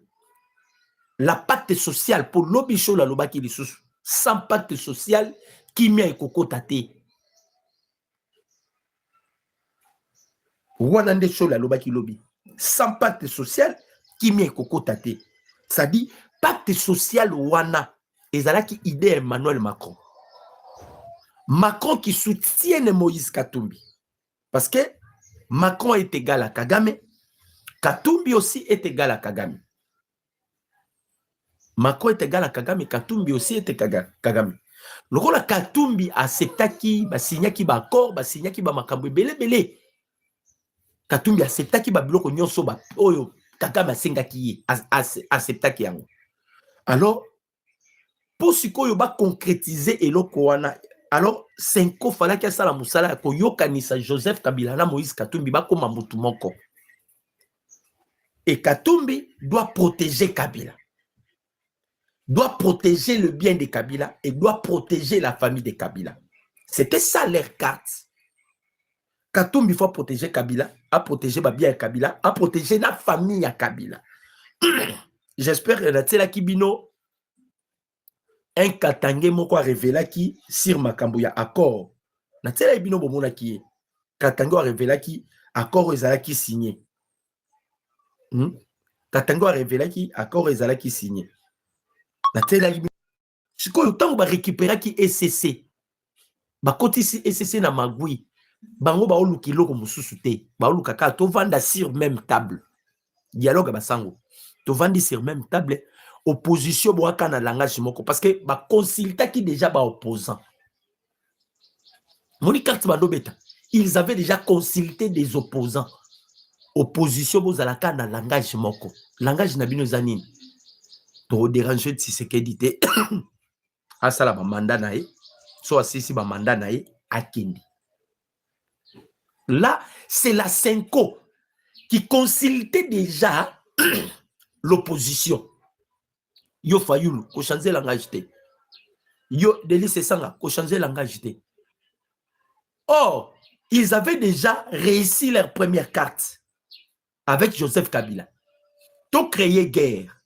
la pacte sociale pour l'obicho la loba qui est sans pacte social qui m'a ekoko tate. Wanande cho la loba qui lobi. Sans pacte social qui m'a ekoko tate. Ça dit pacte social wana ezalaki idée Emmanuel Macron. Macron qui soutient Moïse Katumbi. Parce que Macron est égal à Kagame. Katumbi aussi est égal à Kagame. Macron est égal à Kagame, Katumbi aussi est égal à Kagame. Le rôle de Katumbi acceptaki, signaki ba accord, signaki ba makambo belé. Katumbi acceptaki ba biloko nyonso ba oyo Kagame sengaki acceptaki yango. Alors pour ce qu'on va concrétiser eloko wana, alors Senko fallait que ça la musala ko yokanisa Joseph Kabila na Moïse Katumbi ba koma mutu moko. Et Katumbi doit protéger Kabila. Doit protéger le bien de Kabila et doit protéger la famille de Kabila. C'était ça leur carte. Katumbi faut protéger Kabila, a protéger ba bien Kabila, a protéger la famille à Kabila. J'espère que la Kibino un Katangé moko a révélé qui sur makambo ya accord. Na tela Kibino bomona ki Katango a révélé qui accord ezalaki signé. Katango a révélé qui accord ezalaki signé. Na tela Kibino sikoyo tango ba récupérer ki SCC. Ba kotisi SCC na magui. Bango ba oluki loko mususu te. Ba oluka ka to vanda sur même table. Dialogue ba sango. To vandi sur même table. Opposition boaka na langage moko parce que ba consulta qui déjà ba opposant. Moni carte ba dobeta. Ils avaient déjà consulté des opposants. Opposition bozalaka na langage moko. Langage na bino zanini. To déranger Tshisekedi te. Asala ba mandat na ye. So asisi ba mandat na ye akindi. Là, c'est la Senko qui consultait déjà l'opposition. Yo Fayoulou, ko changer langage te. Yo Délice Sanga, ko changer langage te. Or, ils avaient déjà réussi leur première carte avec Joseph Kabila. To créer guerre.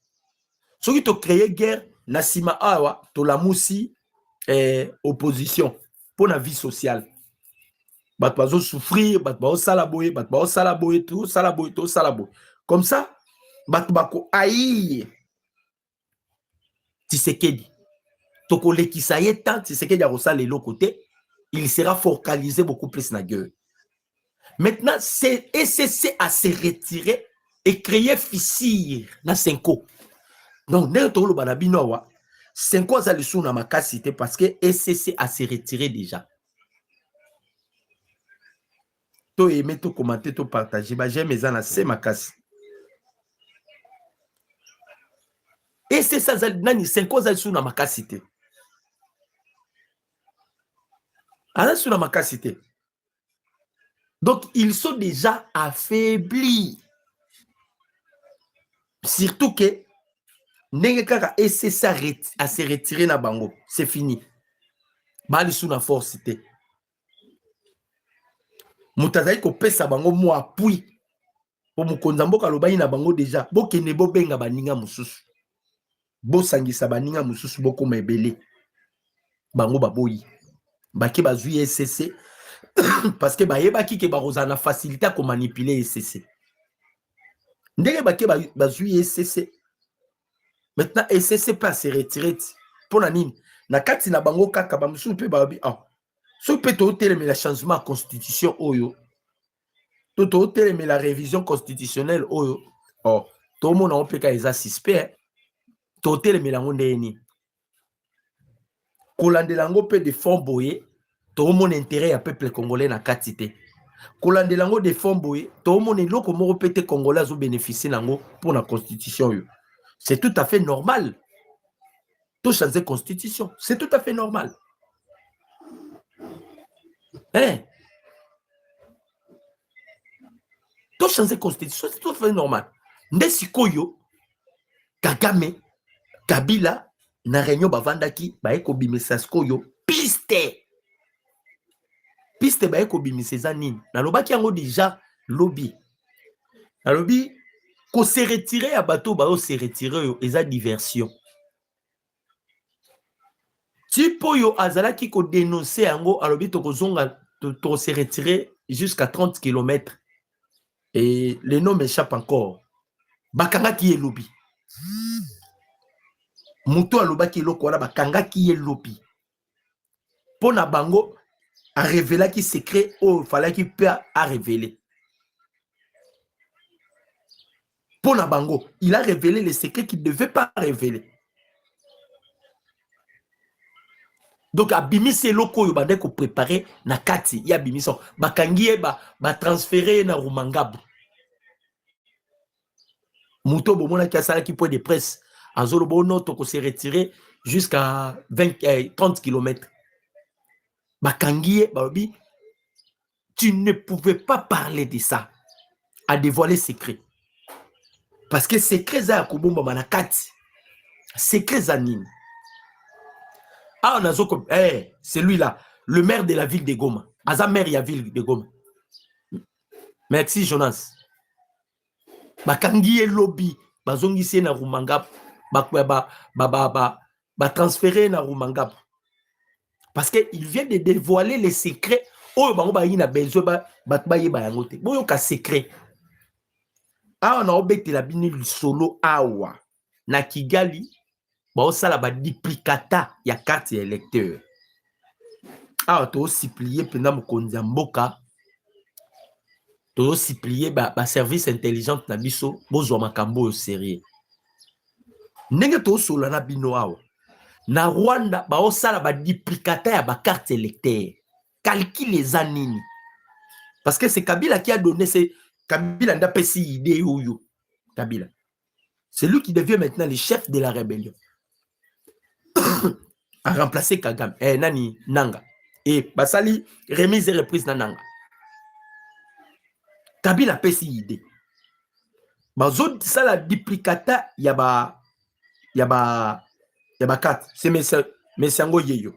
Ceux qui ont créé guerre, Nassima Awa, to la moussi opposition pour la vie sociale. Bat bazo souffrir, bat bao salaboye, tout salaboye. Comme ça, bat bako aïe. Tshisekedi. Toko lekisaye tant Tshisekedi a ressali les l'autre côté, il sera focalisé beaucoup plus na gueule. Maintenant, c'est SCC à se retirer et créer fissure na Senko. Donc, n'est pas le banabinoa. Senko a le sou na makasité parce que SCC a se retirer déjà. To aimer, to commenter, to partager. Bah, j'aime mes anas, c'est ma casse. Et c'est ça, nani, 5 ans sous na makasité. Alors, sous na makasité. Donc, ils sont déjà affaiblis. Surtout que, n'est kaka et c'est ça à se retirer na bango. C'est fini. Bali sous na forcité. Moutazai ko pesa bango mo appui. Po mukonza mboka lobai na bango déjà. Bokene bo benga baninga mususu. Bo sangisa baninga mususu boko mebele. Bango baboyi. Baki bazui SCC parce que bayebaki ke barozana facilité à manipuler SCC. Ndenge baki bazui SCC. Maintenant, essaie pas se retirer. Pour la nine. Na kati na bango kaka ba musu pe ba bi ah. So peut hôtel mais la changement constitution oyo. Tout hôtel mais la révision constitutionnelle oyo. Oh, tout le monde a peut ka suspect. Tout hôtel mais la ngonde ni. Kolandelango pe de fonds boyé. Tout le monde intérêt à peuple congolais na kati te. Kolandelango de fonds boyé. Tout le monde est loko moko pété congolais zo bénéficier nango pour la constitution yo. C'est tout à fait normal. Tout changer constitution, c'est tout à fait normal. Hein? Tout changer constitution, c'est tout à fait normal. Ndesikoyo, Kagame, Kabila, na réunion bavandaki, baeko bimisa skoyo, piste. Piste baeko bimisa nini. Na lobaki yango déjà lobby. Na lobby, ko se retirer à bateau, bao se retirer, eza diversion. Tipo yo azalaki ko dénoncer yango alobi tokozonga to se retirer jusqu'à 30 km. Et le nom m'échappe encore. Bakanga ki elobi. Muto alobaki eloko wana bakanga ki elobi. Pona bango a révélé qui secret ou fallait qu'il peut a révéler. Pona bango, il a révélé les secrets qu'il ne devait pas révéler. Donc, abimisi loko yo bande ko préparer na kati ya bimiso bakangie ba transférer na Rumangabu. Muto bomona ki asala ki point de presse azolo bono to ko se retirer jusqu'à 30 km. Bakangie babi tu ne pouvais pas parler de ça à dévoiler secret. Parce que secret za kubomba manakati. Secret za nini. Ah, on a zo c'est lui-là, le maire de la ville de Goma. Aza maire ya ville de Goma. Merci, Jonas. Bakangi lobby, bazongisi na Rumangab, transférer na Rumangab. Parce qu'il vient de dévoiler les secrets. Oh, bango ba yina besoin ba yeba yangote. Boyo ka secret. Ah, on a obété la bini solo awa. Na Kigali. Bon, ça là, duplicata, il y a carte électeur. Ah, tu as aussi plié pendant mon mboka. Tu as aussi plié service intelligent na biso, bozo makambo sérieux. Nenge to solo na bino awa. Na Rwanda, ba ça là, duplicata ya carte électeur. Calcule les années. Parce que c'est Kabila qui a donné ces Kabila n'a pas si idée ou Kabila. C'est lui qui devient maintenant le chef de la rébellion. A remplacé Kagame, Nani Nanga. Et Basali, remise et reprise na Nanga. Kabila pesi idée. Bazo ça la duplicata yaba 4. C'est Messango Yeyo.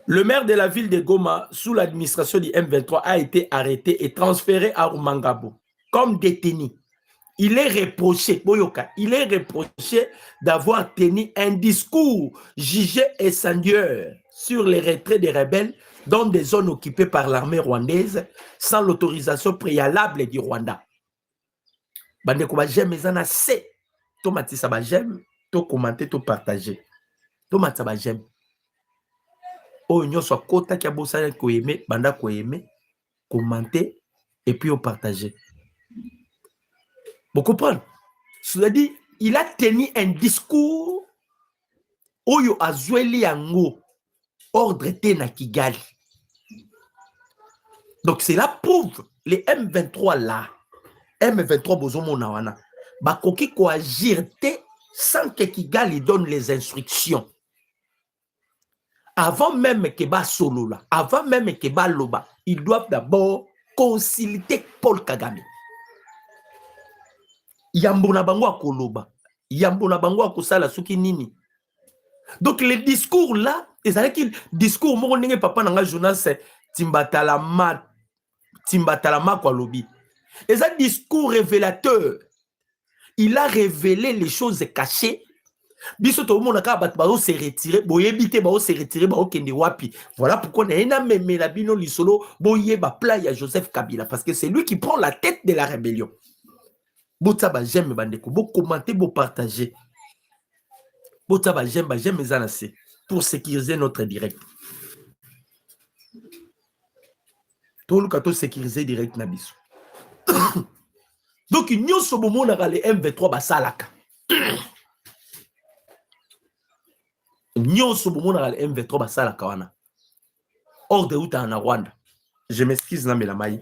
Le maire de la ville de Goma, sous l'administration du M23, a été arrêté et transféré à Rumangabo comme détenu. Il est reproché, Boyoka, il est reproché d'avoir tenu un discours jugé incendiaire sur les retraits des rebelles dans des zones occupées par l'armée rwandaise sans l'autorisation préalable du Rwanda. Bandeko ba j'aime ezana c'est tomati ça ba j'aime, to commenter, to partager. Tomati ça ba j'aime. Oh nyoso kota ki abosana ko aimer, banda ko aimer, commenter et puis au partager. Vous comprenez? Cela dit, il a tenu un discours Oyo Azueli Yango ordre na Kigali. Donc cela prouve les M23 là. M23 bozomo nawana. Bakoki ko agir sans que Kigali donne les instructions. Avant même que ba solo là, avant même que ba loba, ils doivent d'abord consulter Paul Kagame. Yambona bango akoloba, yambona bango akosala suki nini. Donc les discours là, et ça veut dire que discours mo ndenge papa nanga Jonas Timbatalama kwa lobi. Et ça discours révélateur. Il a révélé les choses cachées. Biso to mo naka bat ba se retirer, boyebite ba se retirer ba okende wapi. Voilà pourquoi on a même la bino lisolo boyeba pla ya Joseph Kabila parce que c'est lui qui prend la tête de la rébellion. Botaba j'aime bandeko, bo commenter, bo partager. bota ba j'aime ezanase pour sécuriser notre direct. Tout le kato sécuriser direct na biso. Donc nyonso bomona ka le M23 basalaka. Nyonso bomona ka le M23 basalaka wana. Hors de route en Rwanda. Je m'excuse na melamai.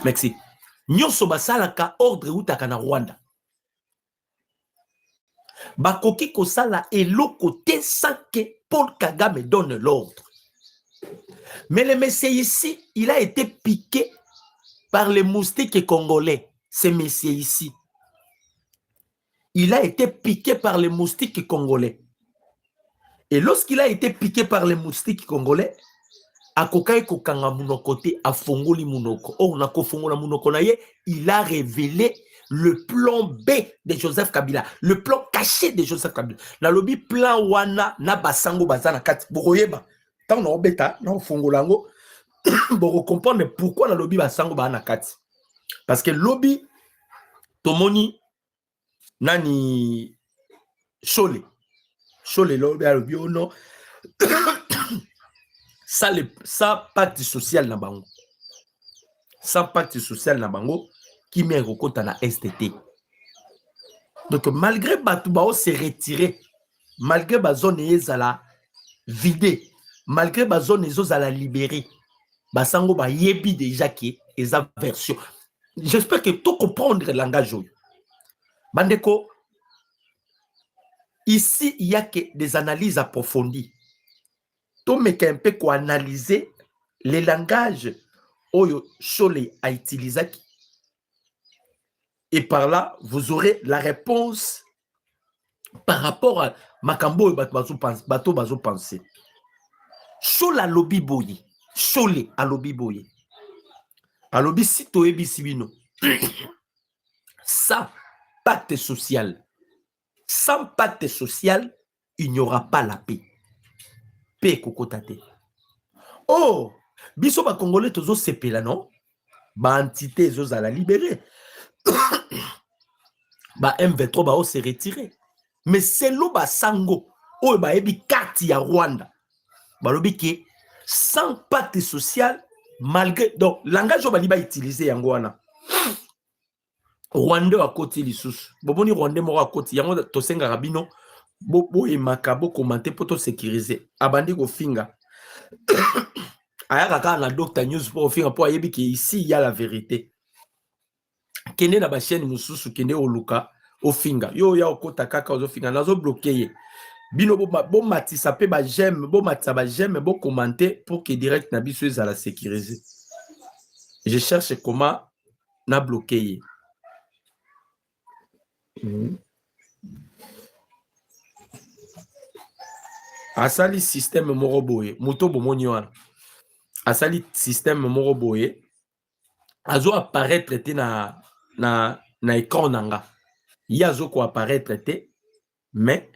Merci. Nyonso basalaka ordre utaka na Rwanda. Bakoki kosala eloko te sans que Paul Kagame donne l'ordre. Mais le monsieur ici, il a été piqué par les moustiques congolais. Ce monsieur ici. Il a été piqué par les moustiques congolais. Et lorsqu'il a été piqué par les moustiques congolais, akokai kokanga munoko te afongoli munoko. Oh, na kofongola munoko na ye, il a révélé le plan B de Joseph Kabila, le plan caché de Joseph Kabila. Na lobi plan wana na basango bazana kati. Bokoyeba, tant na obeta na fongolango, boko comprendre pourquoi na lobi basango bazana kati. Parce que lobi tomoni nani Chole lobi a lobi ono. Ça pacte social na bango. Ça pacte social na bango qui met rekota na STT. Donc malgré Batouba se retirer, malgré bazone ezala vidé, malgré bazone ezala libéré, basango ba yebi déjà qui eza version. J'espère que tout comprendre le langage. Bandeko, ici il y a que des analyses approfondies. Tout mais un peu quoi analyser les langages Oyo Chole a utilisé. Et par là, vous aurez la réponse par rapport à Makambo et Bato Bazo pensé. Chole a lobby boye. Chole a lobby boye. A lobby sito ebi sibino. Sans pacte social. Sans pacte social, il n'y aura pas la paix. Kokotate. Oh, biso ba Congolais tozo sepela non? Ba entité zo za la libérer. Ba M23 ba o se retirer. Mais c'est lo ba sango o ba ebi kati ya Rwanda. Ba lobi ke sans pacte social malgré donc langage ba liba utiliser yango wana. Rwanda a koti lisusu. Boboni Rwanda mo a koti yango to senga rabino. Bo et makabo commenter pour te sécuriser. Abandi ko finga. Aya kaka na Docteur News pour finga pour yebi que ici il y a la vérité. Kende na ba chaîne mususu kende oluka o finga. Yo ya okota kaka ozo finga nazo bloquer. Bino bo matisa pe ba j'aime, bo matisa ba j'aime, bo commenter pour que direct na biso za la sécuriser. Je cherche comment na bloquer. Asali système moroboye moto bomoni wana asali système moroboye azo apparaître te na écran nanga ya azo ko apparaître te mais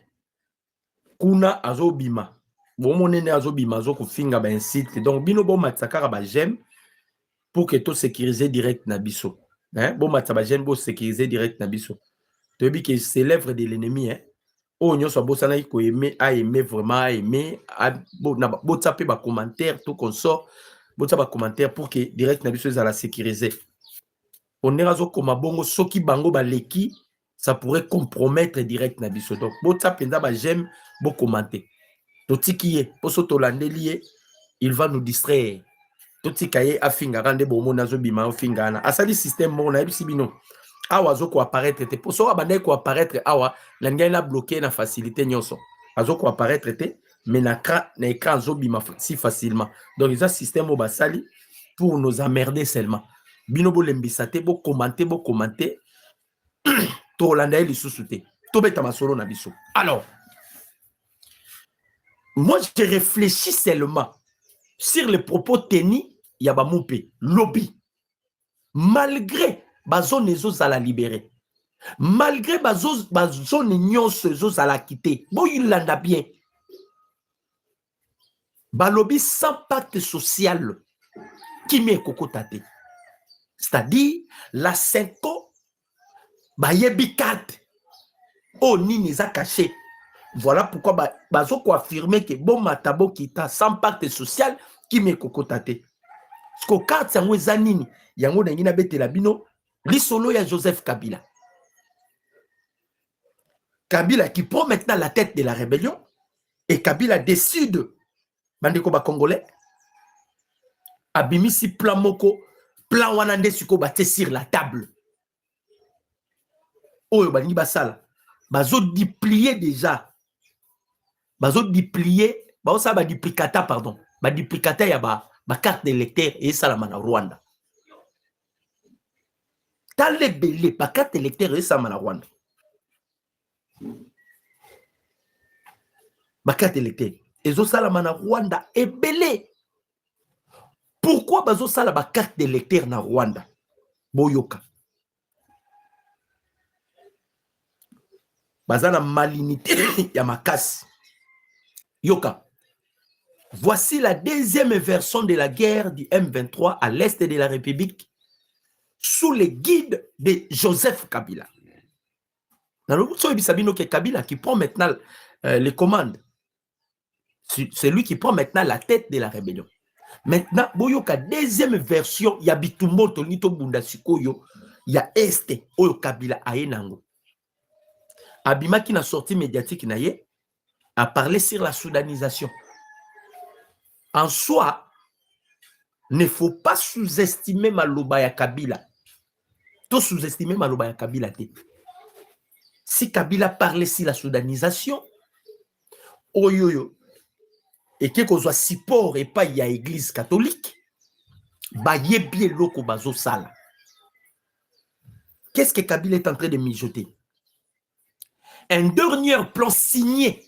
kuna azo bima bomonene azo bima azo ko finga ba site donc bino bo matsaka ba j'aime pour que to sécuriser direct na biso hein bo matsa ba j'aime bo sécuriser direct na biso to bi que c'est l'œuvre de l'ennemi hein. Oh, nous sommes aimer, à aimer vraiment, à aimer, à taper des commentaires, tout qu'on sort, taper des commentaires pour que direct na biso à la sécuriser. On est razo comme bongo soki bango baleki, ça pourrait compromettre direct na biso. Donc, taper des j'aime, bon commenter. Tout ce qui est, pour s'autolandelier, il va nous distraire. Tout ce qui est à finga rande bomo nazo bima au fingana. Asali système mon na ebisibino. Awa zo ko apparaître te pour so abandé ko apparaître awa la ngai na bloqué na facilité nyonso azo ko apparaître te mais na écran zo bima si facilement donc les système au basali pour nous emmerder seulement bino bo lembisate bo commenter to landa li susute to beta masolo na biso. Alors moi je réfléchis seulement sur les propos tenus ya ba moupe lobby malgré bazone ezo la libérer. Malgré bazone nyonso ezo la quitter. Bon, il l'a bien. Balobi sans pacte social qui met kokotate. C'est-à-dire, la Senko, bayebi carte, oh nini za caché. Voilà pourquoi bazoko affirmer que bon matabo kita sans pacte social qui me kokotate. Parce que carte yango zanini, yango nengina betela bino, lisolo ya Joseph Kabila. Kabila qui prend maintenant la tête de la rébellion et Kabila décide, bandeko ba congolais, abimisi plan moko, plan wanande suko bate sur la table. Oyo balingi basala, bazo duplier déjà. Bazo duplier, bazo ba duplicata pardon, ba duplicata ya ba carte d'électeur et ça la mana Rwanda. Tale belé ba carte d'électeur et ça mana Rwanda. Ba carte d'électeur et ça la mana Rwanda est belé. Pourquoi bazo sala ba carte d'électeur na Rwanda? Boyoka. Bazana malinité ya makasi. Yoka. Voici la deuxième version de la guerre du M23 à l'est de la République sous le guide de Joseph Kabila. Kabila qui prend maintenant les commandes. C'est lui qui prend maintenant la tête de la rébellion. Maintenant, boyoka deuxième version, il y a Bitumboto Nito Bundasikoyo, il y a Este, Oyo Kabila Aenango. Abima qui n'a sorti médiatique naye a parlé sur la soudanisation. En soi, ne faut pas sous-estimer Maloba ya Kabila. Tout sous-estimer Maloba ya Kabila. Si Kabila parlait sur la soudanisation, oyoyo, et que soit support et pas y a église catholique, ba yebie loko bazo sala. Qu'est-ce que Kabila est en train de mijoter? Un dernier plan signé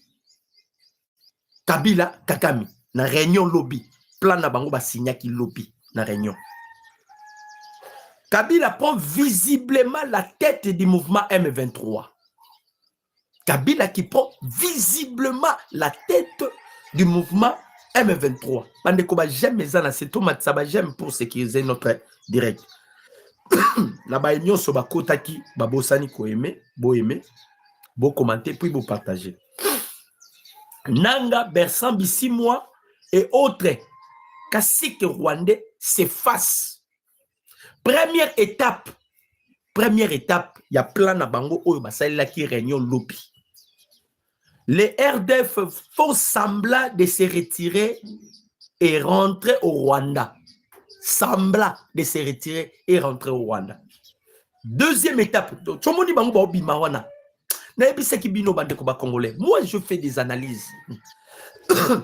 Kabila Kagame na réunion lobby. Plan na bango ba signé qui lobby na réunion. Kabila prend visiblement la tête du mouvement M23. Kabila qui prend visiblement la tête du mouvement M23. Bandeko j'aime ça na c'est tout matsaba j'aime pour sécuriser notre direct. Na ba union so ba kotaki ba bosani ko aimer, bo aimer, bo commenter puis bo partager. Nanga Bersan Bissimwa et autres Kassik Rwandais s'effacent. Première étape, il y a plein de bango oyo basala qui réunion lobby. Les RDF font semblant de se retirer et rentrer au Rwanda. Semblant de se retirer et rentrer au Rwanda. Deuxième étape, Chomoni bango ba obi mawana. Moi, je fais des analyses.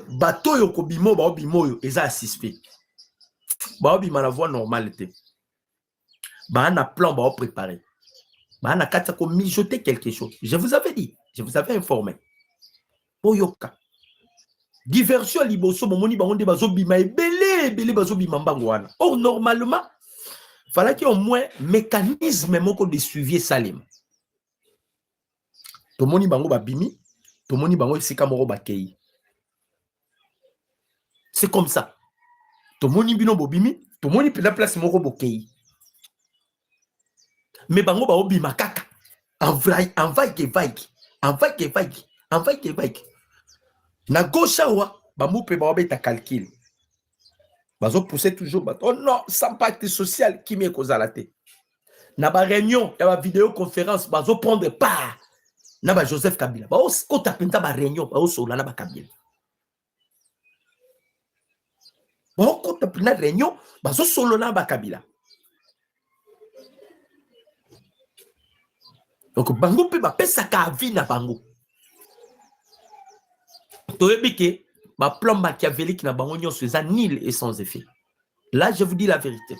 Bato yo kobimo ba obimo yo eza suspect. Ba obima la voie normalité. Ba na plan ba préparé. Ba na kata ko mijoter quelque chose. Je vous avais dit, je vous avais informé. Boyoka. Diversion liboso momoni bango de bazo bima ebele bazo bima mbango wana. Or normalement, fallait qu'il y ait au moins mécanisme moko de suivi Salem. Tomoni bango ba bimi, tomoni bango esika moko ba kei. C'est comme ça. Tomoni bino bo bimi, tomoni pe la place moko bo kei. Mais bango ba obima kaka. Envaille que vaille. Na gauche wa ba moupe ba obeta calcul. Bazo pousser toujours ba. Oh non, sans pacte social qui me cause la tête. Na ba réunion, ya ba vidéoconférence bazo prendre part. Na ba Joseph Kabila. Ba o tapenta ba réunion, ba o sola na ba Kabila. Ba o tapenta réunion, bazo solo na ba Kabila. Donc bango pe ba pesa ka vie na bango. Toyebike ba plan machiavélique na bango nyonso eza nul et sans effet. Là je vous dis la vérité.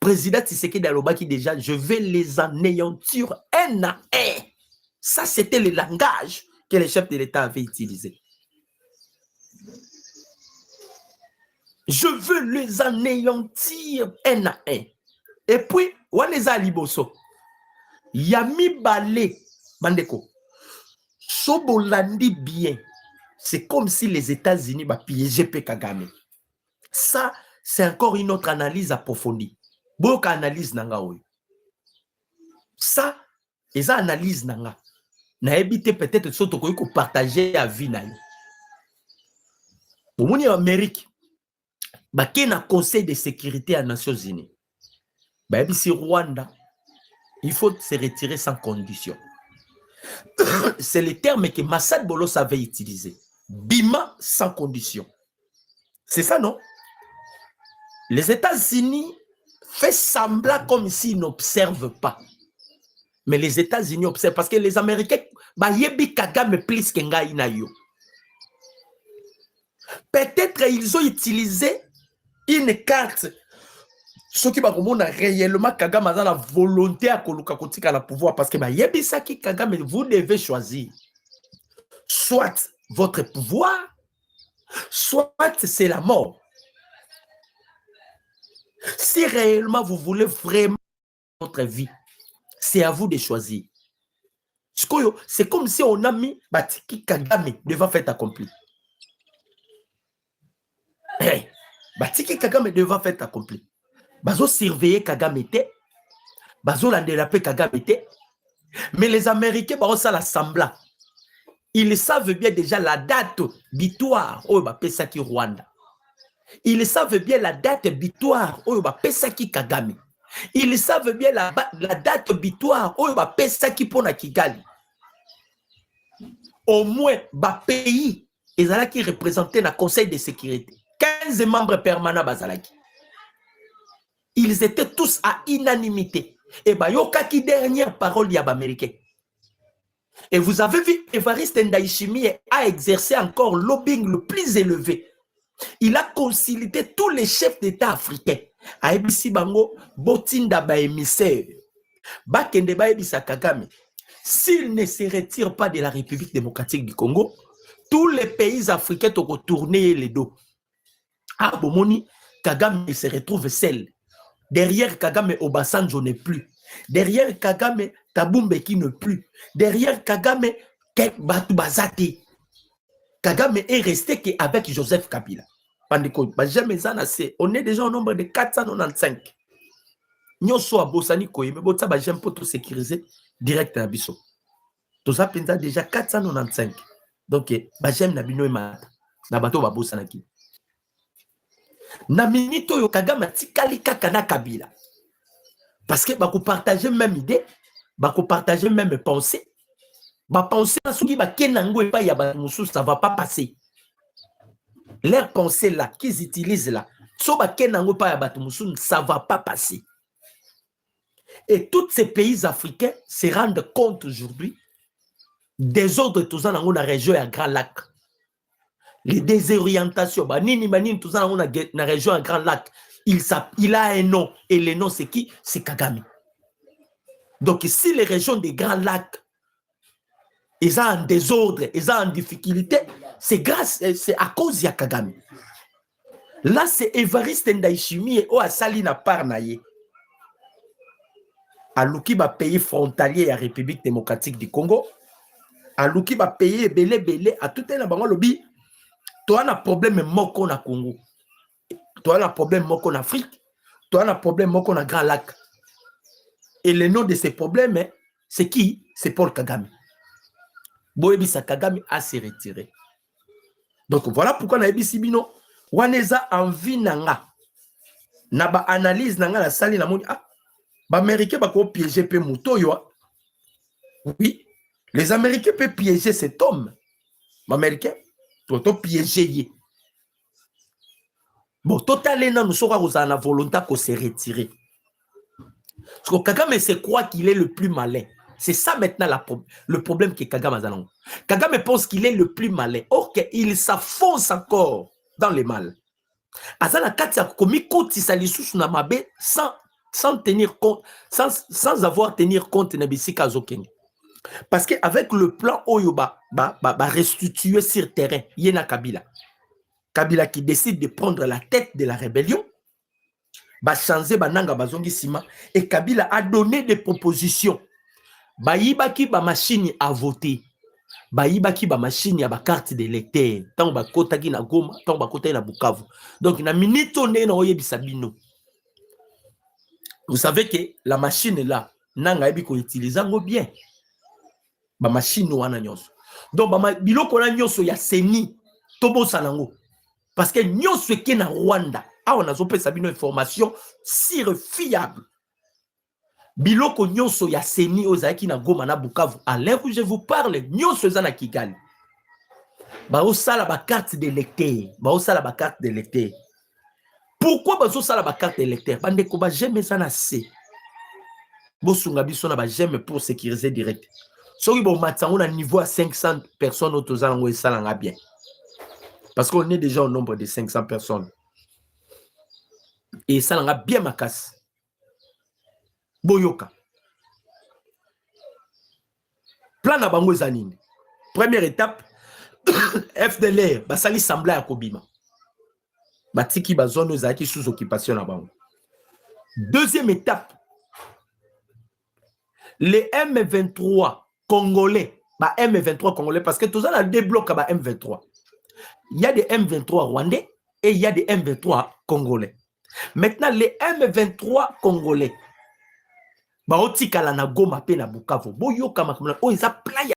Président Tshisekedi alobaki déjà, je vais les anéantir un à un. Ça, c'était le langage que les chefs de l'État avaient utilisé. Je veux les anéantir un à un. Et puis, Waneza Liboso, Yami Balé, Bandeko, Sobolandi bien. C'est comme si les États-Unis piégé Kagame. Ça, c'est encore une autre analyse approfondie. Beaucoup analyse nanga oyo. Ça, les analyses nanga. Na évité peut-être surtout qu'on partager à vie na yo. Pour mon Amérique, bah qui na Conseil de sécurité à Nations Unies. Bah ici Rwanda, il faut se retirer sans condition. C'est le terme que Massad Bolos avait utilisé. Bima sans condition. C'est ça, non? Les États-Unis font semblant comme s'ils n'observent pas. Mais les États-Unis observent parce que les Américains, bah yebi Kagame plus que nga ina yo. Peut-être ils ont utilisé une carte. Ceux qui ont réellement Kagame a la volonté à koluka kotika la pouvoir parce que bah yebi saki Kagame, vous devez choisir. Soit votre pouvoir, soit c'est la mort. Si réellement vous voulez vraiment votre vie, c'est à vous de choisir. C'est comme si on a mis Batiki Kagame devant fait accompli. Hey, Batiki Kagame devant fait accompli. Bazo surveiller Kagame était, Bazo l'andelape Kagame était, mais les Américains bazo ça l'assemblant. Ils savent bien déjà la date butoir au Pesaki Rwanda. Ils savent bien la date butoir au Pesaki Kagame. Ils savent bien la date butoir au Pesaki Pona Kigali. Au moins, pays qui représentait le Conseil de sécurité. 15 membres permanents Bazalaki. Ils étaient tous à unanimité. Et Yokaki dernière parole yab américain. Et vous avez vu, Évariste Ndayishimiye a exercé encore le lobbying le plus élevé. Il a consulté tous les chefs d'État africains. Aebisi Bango, Botinda ba émissaire. Bakende ba ebisa Kagame. S'il ne se retire pas de la République démocratique du Congo, tous les pays africains ont retourné les dos. Ah, Bomoni, Kagame se retrouve seul. Derrière Kagame, Obasanjo n'est plus. Derrière Kagame, Tabumbeki n'est plus. Derrière Kagame, Batubazate. Kagame est resté qu'avec Joseph Kabila. On est déjà au nombre de 495. Nous sommes à Bossani Koye, mais Botsa Bajem pour tout sécuriser direct à Bisso. Tout ça, déjà 495. Donc, Bajem Nabino et Mata. Nabato Babosanaki. Naminito yo Kagame tikali kaka na Kabila. Parce que bako partager même idée, bako partager même pensée. Ba pensée soki ba kenango et pas ya ba musu, ça va pas passer. Leur pensée là qu'ils utilisent là, so ba kenango pas ya ba musu, ça va pas passer. Et tous ces pays africains se rendent compte aujourd'hui des ordres tous dans la région à Grand Lac. Les désorientations, tout ça dans la région à Grand Lac, il a un nom. Et le nom, c'est qui? C'est Kagame. Donc, si les régions des Grands Lacs, ils sont en désordre, ils sont en difficulté, c'est à cause de Kagame. Là, c'est Évariste Ndayishimiye ou Salina Parnaye. À Luki va payer frontalier à la République démocratique du Congo. À Luki va payer belé à tout un lobby. Toi, on a un problème moko na Congo. Toi, on a un problème moko en Afrique. Toi, on a un problème moko na Grand Lac. Et le nom de ces problèmes, c'est qui? C'est Paul Kagame. Boebisa Kagame a se retiré. Donc, voilà pourquoi on a dit Bino. Waneza envie nanga. Naba analyse nanga la salle na moni. Ah, les Américains peuvent piéger pe Moutoyo. Oui, les Américains peuvent piéger cet homme. Les Américains peuvent piéger. Bon, totalement, nous sommes à la volonté de se retirer. Parce que Kagame se croit qu'il est le plus malin. C'est ça maintenant le problème que Kagame a. Kagame pense qu'il est le plus malin. Or qu'il s'affonce encore dans le mal. Azana Katia komi koti salisu na mabe sans tenir compte, sans avoir tenir compte de Bissika Zokeng. Parce qu'avec le plan Oyoba, restituer sur terrain, Yena Kabila. Kabila qui décide de prendre la tête de la rébellion, changer Bananga Bazongi Sima, et Kabila a donné des propositions. Bayibaki ba machine à voter. baibaki ba machine ya ba carte de lecteur tant ba kotaki na Goma tant ba kotaki na Bukavu. Donc na minute on est na oyebisa bino. Vous savez que la machine là nanga ebi ko utiliser ngo bien. Ba machine wana nyonso. Donc ba biloko na nyonso ya seni tobo salango. Parce que nyonso eke na Rwanda. Ah on a zopesa bino information sire fiable. Biloko nyonso ya seni ozaki na Goma na Bukavu. À l'heure où je vous parle, nyonso za na Kigali. Ba osala ba carte de lecteur. Ba osala ba carte de lecteur. Pourquoi ba osala ba carte de lecteur? Bande ko ba j'aime ça na C. Bo sunga biso na ba j'aime pour sécuriser direct. Soki bon matsango na niveau à 500 personnes autoza ngo esala nga bien. Parce qu'on est déjà au nombre de 500 personnes. Et ça l'a bien ma casse. Boyoka. Plan à bango zanine. Première étape, FDLR, basali sembla à Kobima. Batiki bazone zaki sous occupation à bango. Deuxième étape, les M23 congolais, bah M23 congolais, parce que tout ça, on débloque à M23. Il y a des M23 rwandais et il y a des M23 congolais. Maintenant, les M23 congolais, bah, otikala na Goma pe na Bukavu, boyoka makamuna, oh, ils a playa.